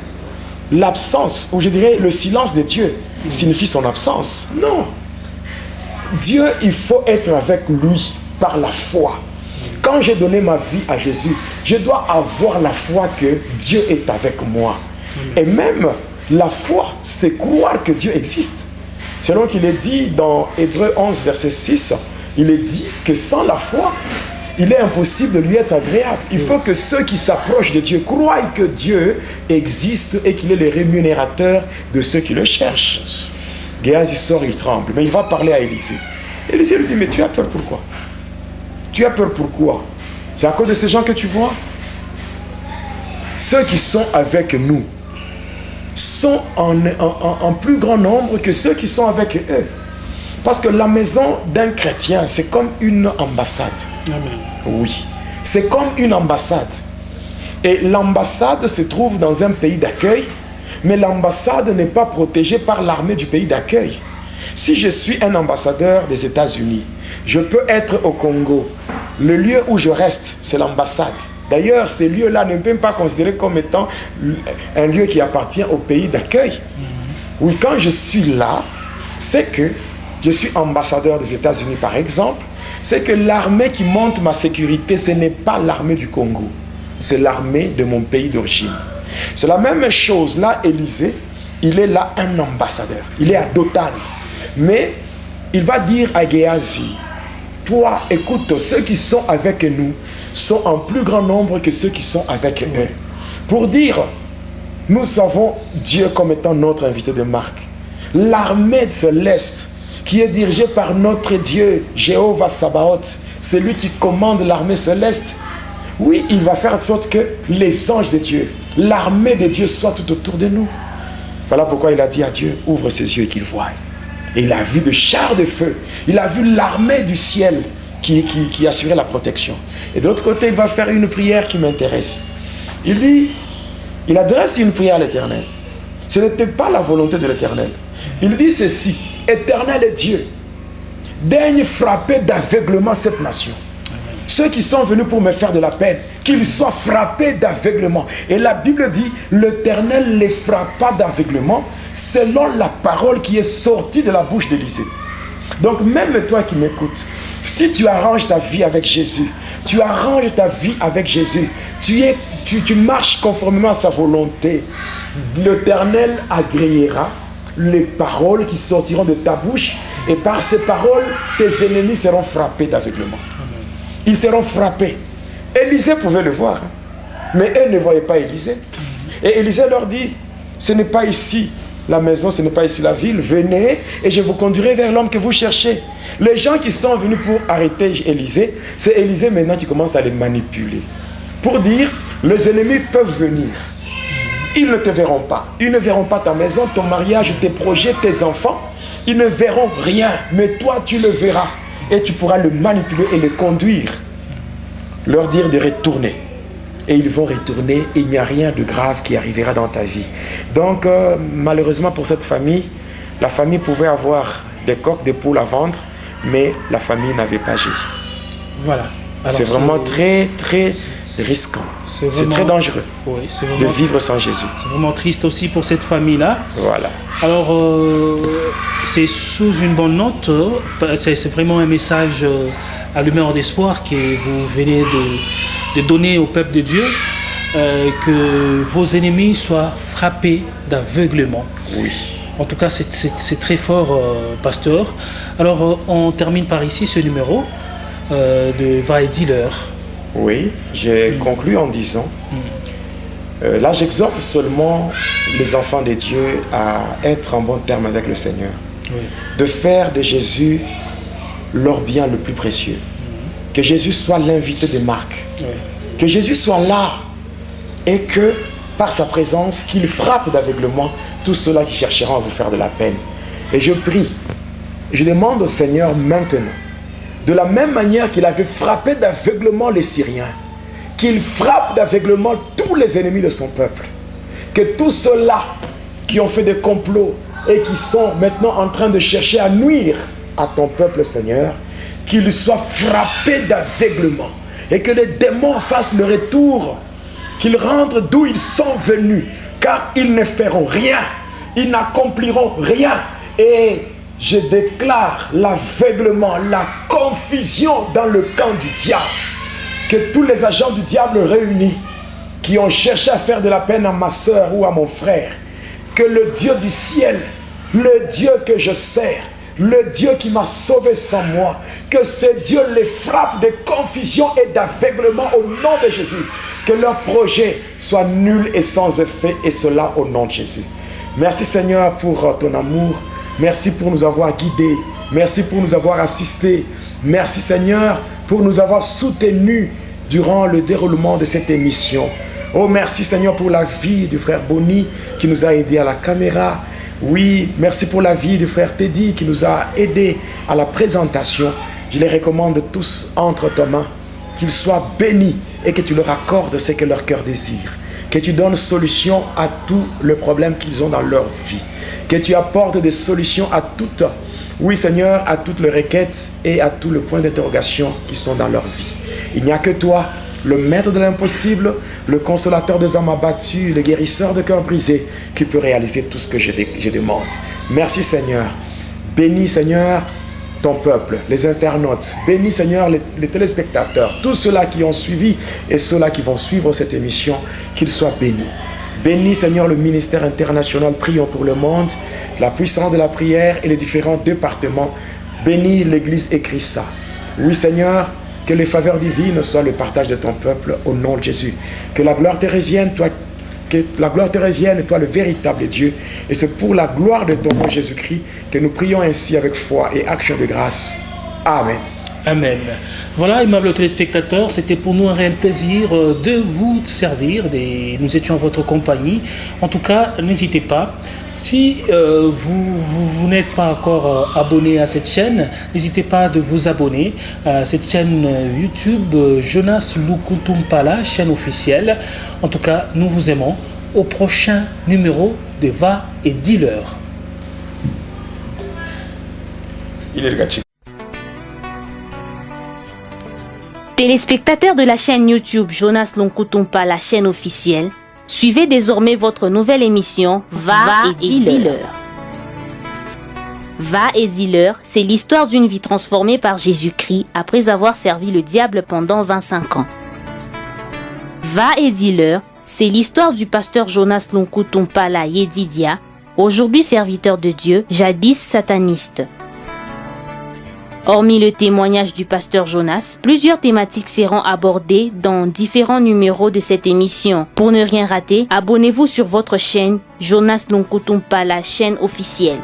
l'absence, ou je dirais le silence de Dieu, signifie son absence. Non. Dieu, il faut être avec lui par la foi. Quand j'ai donné ma vie à Jésus, je dois avoir la foi que Dieu est avec moi. Et même la foi, c'est croire que Dieu existe. Selon qu'il est dit dans Hébreux 11, verset 6, il est dit que sans la foi, il est impossible de lui être agréable. Il faut que ceux qui s'approchent de Dieu croient que Dieu existe et qu'il est le rémunérateur de ceux qui le cherchent. Géasi sort, il tremble, mais il va parler à Élisée. Élisée lui dit, mais tu as peur pourquoi? Tu as peur pourquoi? C'est à cause de ces gens que tu vois? Ceux qui sont avec nous sont en plus grand nombre que ceux qui sont avec eux. Parce que la maison d'un chrétien, c'est comme une ambassade. Amen. Oui, c'est comme une ambassade. Et l'ambassade se trouve dans un pays d'accueil, mais l'ambassade n'est pas protégée par l'armée du pays d'accueil. Si je suis un ambassadeur des États-Unis, je peux être au Congo. Le lieu où je reste, c'est l'ambassade. D'ailleurs, ces lieux-là ne peuvent pas considérer comme étant un lieu qui appartient au pays d'accueil. Oui, quand je suis là, c'est que je suis ambassadeur des États-Unis, par exemple, c'est que l'armée qui monte ma sécurité, ce n'est pas l'armée du Congo. C'est l'armée de mon pays d'origine. C'est la même chose. Là, Élisée, il est là un ambassadeur. Il est à Dothan. Mais il va dire à Géasi, toi, écoute, ceux qui sont avec nous sont en plus grand nombre que ceux qui sont avec eux. Pour dire, nous savons Dieu comme étant notre invité de marque. L'armée céleste qui est dirigée par notre Dieu, Jéhovah Sabaoth, c'est lui qui commande l'armée céleste. Oui, il va faire en sorte que les anges de Dieu, l'armée de Dieu soit tout autour de nous. Voilà pourquoi il a dit à Dieu, ouvre ses yeux et qu'il voie. Et il a vu de chars de feu. Il a vu l'armée du ciel qui assurait la protection. Et de l'autre côté, il va faire une prière qui m'intéresse. Il dit, il adresse une prière à l'Éternel. Ce n'était pas la volonté de l'Éternel. Il dit ceci, Éternel Dieu, daigne frapper d'aveuglement cette nation. Ceux qui sont venus pour me faire de la peine, qu'ils soient frappés d'aveuglement. Et la Bible dit, l'Éternel les frappa d'aveuglement selon la parole qui est sortie de la bouche d'Élisée. Donc même toi qui m'écoutes, si tu arranges ta vie avec Jésus, tu arranges ta vie avec Jésus, tu marches conformément à sa volonté, l'Éternel agréera les paroles qui sortiront de ta bouche, et par ces paroles, tes ennemis seront frappés d'aveuglement. Ils seront frappés. Élisée pouvait le voir, mais eux ne voyaient pas Élisée. Et Élisée leur dit, ce n'est pas ici la maison, ce n'est pas ici la ville, venez et je vous conduirai vers l'homme que vous cherchez. Les gens qui sont venus pour arrêter Élisée, c'est Élisée maintenant qui commence à les manipuler. Pour dire, les ennemis peuvent venir. Ils ne te verront pas. Ils ne verront pas ta maison, ton mariage, tes projets, tes enfants. Ils ne verront rien, mais toi tu le verras. Et tu pourras le manipuler et le conduire. Leur dire de retourner. Et ils vont retourner et il n'y a rien de grave qui arrivera dans ta vie. Donc malheureusement pour cette famille, la famille pouvait avoir des coqs, des poules à vendre, mais la famille n'avait pas Jésus. Voilà. C'est vraiment très risquant. C'est très dangereux de vivre sans Jésus. C'est vraiment triste aussi pour cette famille-là. Voilà. Alors, c'est sous une bonne note, c'est vraiment un message allumeur d'espoir que vous venez de donner au peuple de Dieu, que vos ennemis soient frappés d'aveuglement. Oui. En tout cas, c'est très fort, pasteur. Alors, on termine par ici ce numéro de Va et Dis-leur. Oui, j'ai conclu en disant, là j'exhorte seulement les enfants de Dieu à être en bon terme avec le Seigneur, de faire de Jésus leur bien le plus précieux, que Jésus soit l'invité de marque, que Jésus soit là et que par sa présence, qu'il frappe d'aveuglement tous ceux-là qui chercheront à vous faire de la peine. Et je prie, je demande au Seigneur maintenant, de la même manière qu'il avait frappé d'aveuglement les Syriens, qu'il frappe d'aveuglement tous les ennemis de son peuple. Que tous ceux-là qui ont fait des complots et qui sont maintenant en train de chercher à nuire à ton peuple, Seigneur, qu'ils soient frappés d'aveuglement et que les démons fassent le retour, qu'ils rentrent d'où ils sont venus, car ils ne feront rien, ils n'accompliront rien. Et je déclare l'aveuglement, la confusion dans le camp du diable. Que tous les agents du diable réunis qui ont cherché à faire de la peine à ma soeur ou à mon frère, que le Dieu du ciel, le Dieu que je sers, le Dieu qui m'a sauvé sans moi, que ce Dieu les frappe de confusion et d'aveuglement au nom de Jésus. Que leur projet soit nul et sans effet, et cela au nom de Jésus. Merci Seigneur pour ton amour. Merci pour nous avoir guidés. Merci pour nous avoir assistés. Merci Seigneur pour nous avoir soutenus durant le déroulement de cette émission. Oh, merci Seigneur pour la vie du frère Boni qui nous a aidés à la caméra. Oui, merci pour la vie du frère Teddy qui nous a aidés à la présentation. Je les recommande tous entre tes mains. Qu'ils soient bénis et que tu leur accordes ce que leur cœur désire. Que tu donnes solution à tous les problèmes qu'ils ont dans leur vie. Que tu apportes des solutions à toutes, oui Seigneur, à toutes les requêtes et à tous les points d'interrogation qui sont dans leur vie. Il n'y a que toi, le maître de l'impossible, le consolateur des âmes abattues, le guérisseur de cœurs brisés, qui peut réaliser tout ce que je demande. Merci Seigneur. Bénis Seigneur ton peuple, les internautes. Bénis Seigneur les téléspectateurs, tous ceux-là qui ont suivi et ceux-là qui vont suivre cette émission, qu'ils soient bénis. Bénis Seigneur le ministère international Prions pour le monde, la puissance de la prière et les différents départements. Bénis l'église Écrissa. Oui Seigneur, que les faveurs divines soient le partage de ton peuple au nom de Jésus. Que la gloire te revienne, toi, que la gloire te revienne, toi le véritable Dieu. Et c'est pour la gloire de ton nom Jésus-Christ que nous prions ainsi avec foi et action de grâce. Amen. Amen. Voilà, aimables téléspectateurs, c'était pour nous un réel plaisir de vous servir. Nous étions en votre compagnie. En tout cas, n'hésitez pas. Si vous n'êtes pas encore abonné à cette chaîne, n'hésitez pas de vous abonner à cette chaîne YouTube Jonas Lukutumpala, chaîne officielle. En tout cas, nous vous aimons. Au prochain numéro de Va et Dis-leur. Téléspectateurs de la chaîne YouTube Jonas Lukutumpala, la chaîne officielle, suivez désormais votre nouvelle émission Va et Dis-leur. Va et Dis-leur, c'est l'histoire d'une vie transformée par Jésus-Christ après avoir servi le diable pendant 25 ans. Va et Dis-leur, c'est l'histoire du pasteur Jonas Lukutumpala Yedidia, aujourd'hui serviteur de Dieu, jadis sataniste. Hormis le témoignage du pasteur Jonas, plusieurs thématiques seront abordées dans différents numéros de cette émission. Pour ne rien rater, abonnez-vous sur votre chaîne Jonas Lukutumpala, la chaîne officielle.